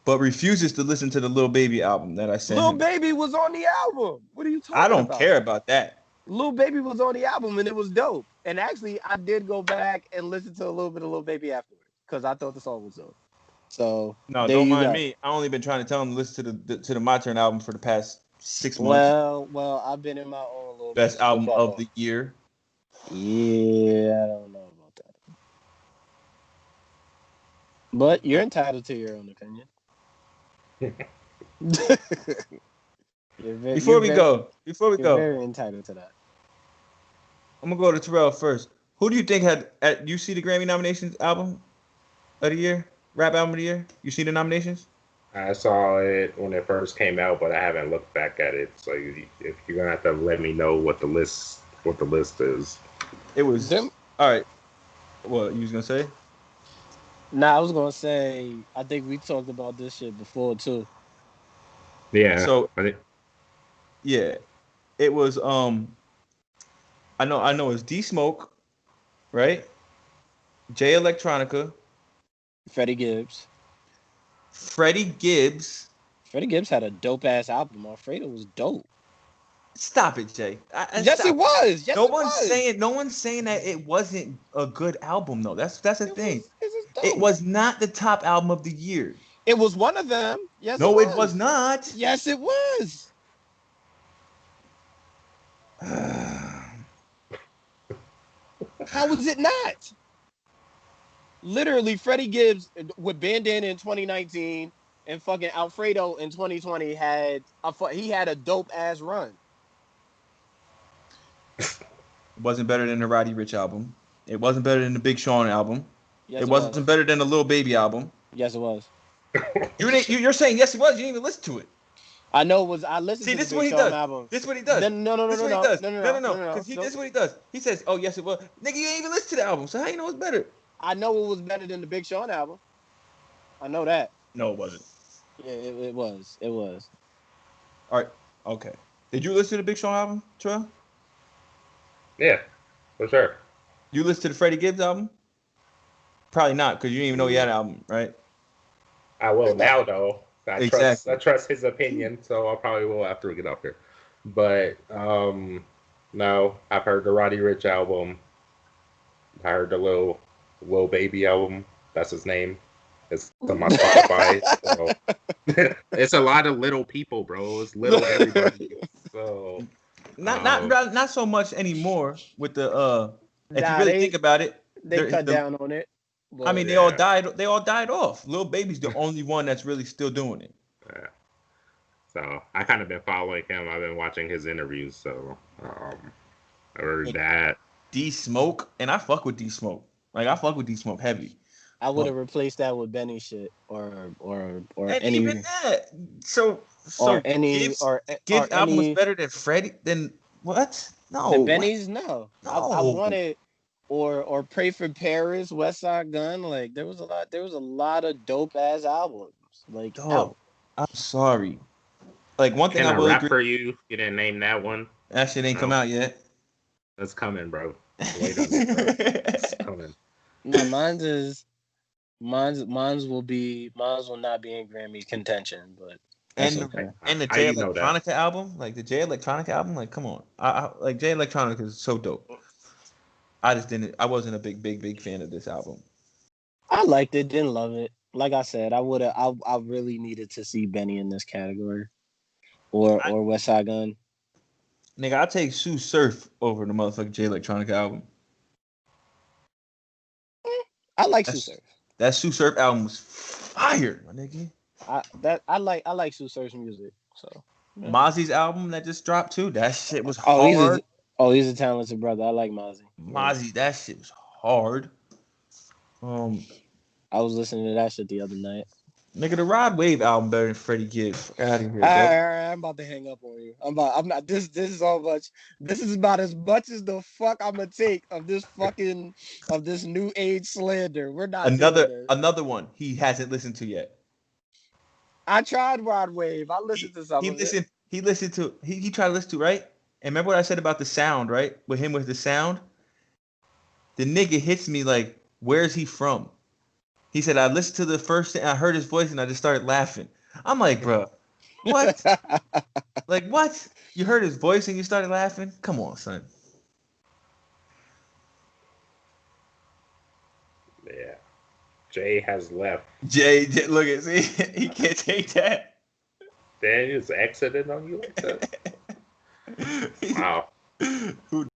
But refuses to listen to the Lil Baby album that I sent Lil him. Baby was on the album. What are you talking about? I don't care about that. Lil Baby was on the album and it was dope. And actually, I did go back and listen to a little bit of Lil Baby afterwards because I thought the song was dope. So no, don't mind me. I only been trying to tell him to listen to the My Turn album for the past 6 months. Well, I've been in my own little best album of the year. Yeah, I don't know about that. But you're entitled to your own opinion. Before we go, you're very entitled to that. I'm gonna go to Terrell first. Who do you think you see the Grammy nominations album of the year? Rap album of the year? You see the nominations? I saw it when it first came out, but I haven't looked back at it. So if you're gonna have to let me know what the list is. It was Them. all right. What you was gonna say? Nah, I was gonna say. I think we talked about this shit before too. Yeah, So I think yeah, it was. I know it's D Smoke, right? J Electronica, Freddie Gibbs. Freddie Gibbs. Freddie Gibbs had a dope ass album. Alfredo was dope. Stop it, Jay. Yes, it Stop. was. Yes, No it one's was. saying. No one's saying that it wasn't a good album though. That's the It thing. was. It was It dope. was not the top album of the year. It was one of them. Yes, it No, it was was. not. Yes, it was. How was it not? Literally, Freddie Gibbs with Bandana in 2019 and fucking Alfredo in 2020 he had a dope ass run. It wasn't better than the Roddy Ricch album. It wasn't better than the Big Sean album. Yes, It it wasn't was. better than the Lil Baby album. Yes, it was. You're saying yes, it was. You didn't even listen to it. I know it was. I listened See, to the this is what Big he Sean does. album. This is what he does. No, no, no, This is no, what he no, does. no, no, No, no, no, no. no, Because no. this is what he does. He says, "Oh yes, it was." Nigga, you ain't even listen to the album. So how you know it's better? I know it was better than the Big Sean album. I know that. No, it wasn't. Yeah, it was. It was. All right. Okay. Did you listen to the Big Sean album, Terrell? yeah, for sure. You listen to the Freddie Gibbs album? Probably not, because you didn't even know he had an album, right? I will now though. Exactly. I trust his opinion, so I probably will after we get off here. But no, I've heard the Roddy Ricch album. I heard the Lil Baby album. That's his name. It's on my Spotify. So it's a lot of little people, bro. It's little everybody. So Not so much anymore with the if you Nah, really think about it, they cut down on it. I mean, But they all died. They all died off. Lil Baby's the only one that's really still doing it. yeah. So I kind of been following him. I've been watching his interviews. So I heard that. D Smoke, and I fuck with D Smoke. Like I fuck with D Smoke heavy. I would have replaced that with Benny shit or And any even that, so or any Gibbs, or Gibbs album was any better than Freddie. Then what? No, the Benny's no. No. I wanted or Pray for Paris, West Side Gun. Like there was a lot of dope ass albums. Like Dog, I'm sorry. Like one thing Can I will rap agree. for you? You didn't name that one. That shit ain't come out yet. That's coming, bro. Wait on it, bro. It's coming. No, mine's will not be in Grammy contention, but that's okay. And the How J you know that? Electronica album, like the J Electronica album, like come on, I like J Electronica is so dope. I wasn't a big fan of this album. I liked it, didn't love it. Like I said, I really needed to see Benny in this category, or West Side Gun. Nigga, I'll take Sue Surf over the motherfucking J Electronica album. I like Sue Surf. That Sue Surf album was fire, my nigga. I like Sue Surf's music. So yeah. Mozzie's album that just dropped too. That shit was hard. He's a talented brother. I like Mozzie. Mozzie, that shit was hard. I was listening to that shit the other night. Nigga, the Rod Wave album better than Freddie Gibbs. Get out of here. I'm about to hang up on you. I'm not. This is so much. This is about as much as the fuck I'm gonna take of this new age slander. We're not another one he hasn't listened to yet. I tried Rod Wave. I listened to some. He listened to. He tried to listen to, right. And remember what I said about the sound, right? With the sound. The nigga hits me like, where's he from? He said, I listened to the first thing, I heard his voice, and I just started laughing. I'm like, bro, what? Like, what? You heard his voice and you started laughing? Come on, son. Yeah. Jay has left. Jay, look at, see, he can't take that. Then he just exited on you like that? Wow.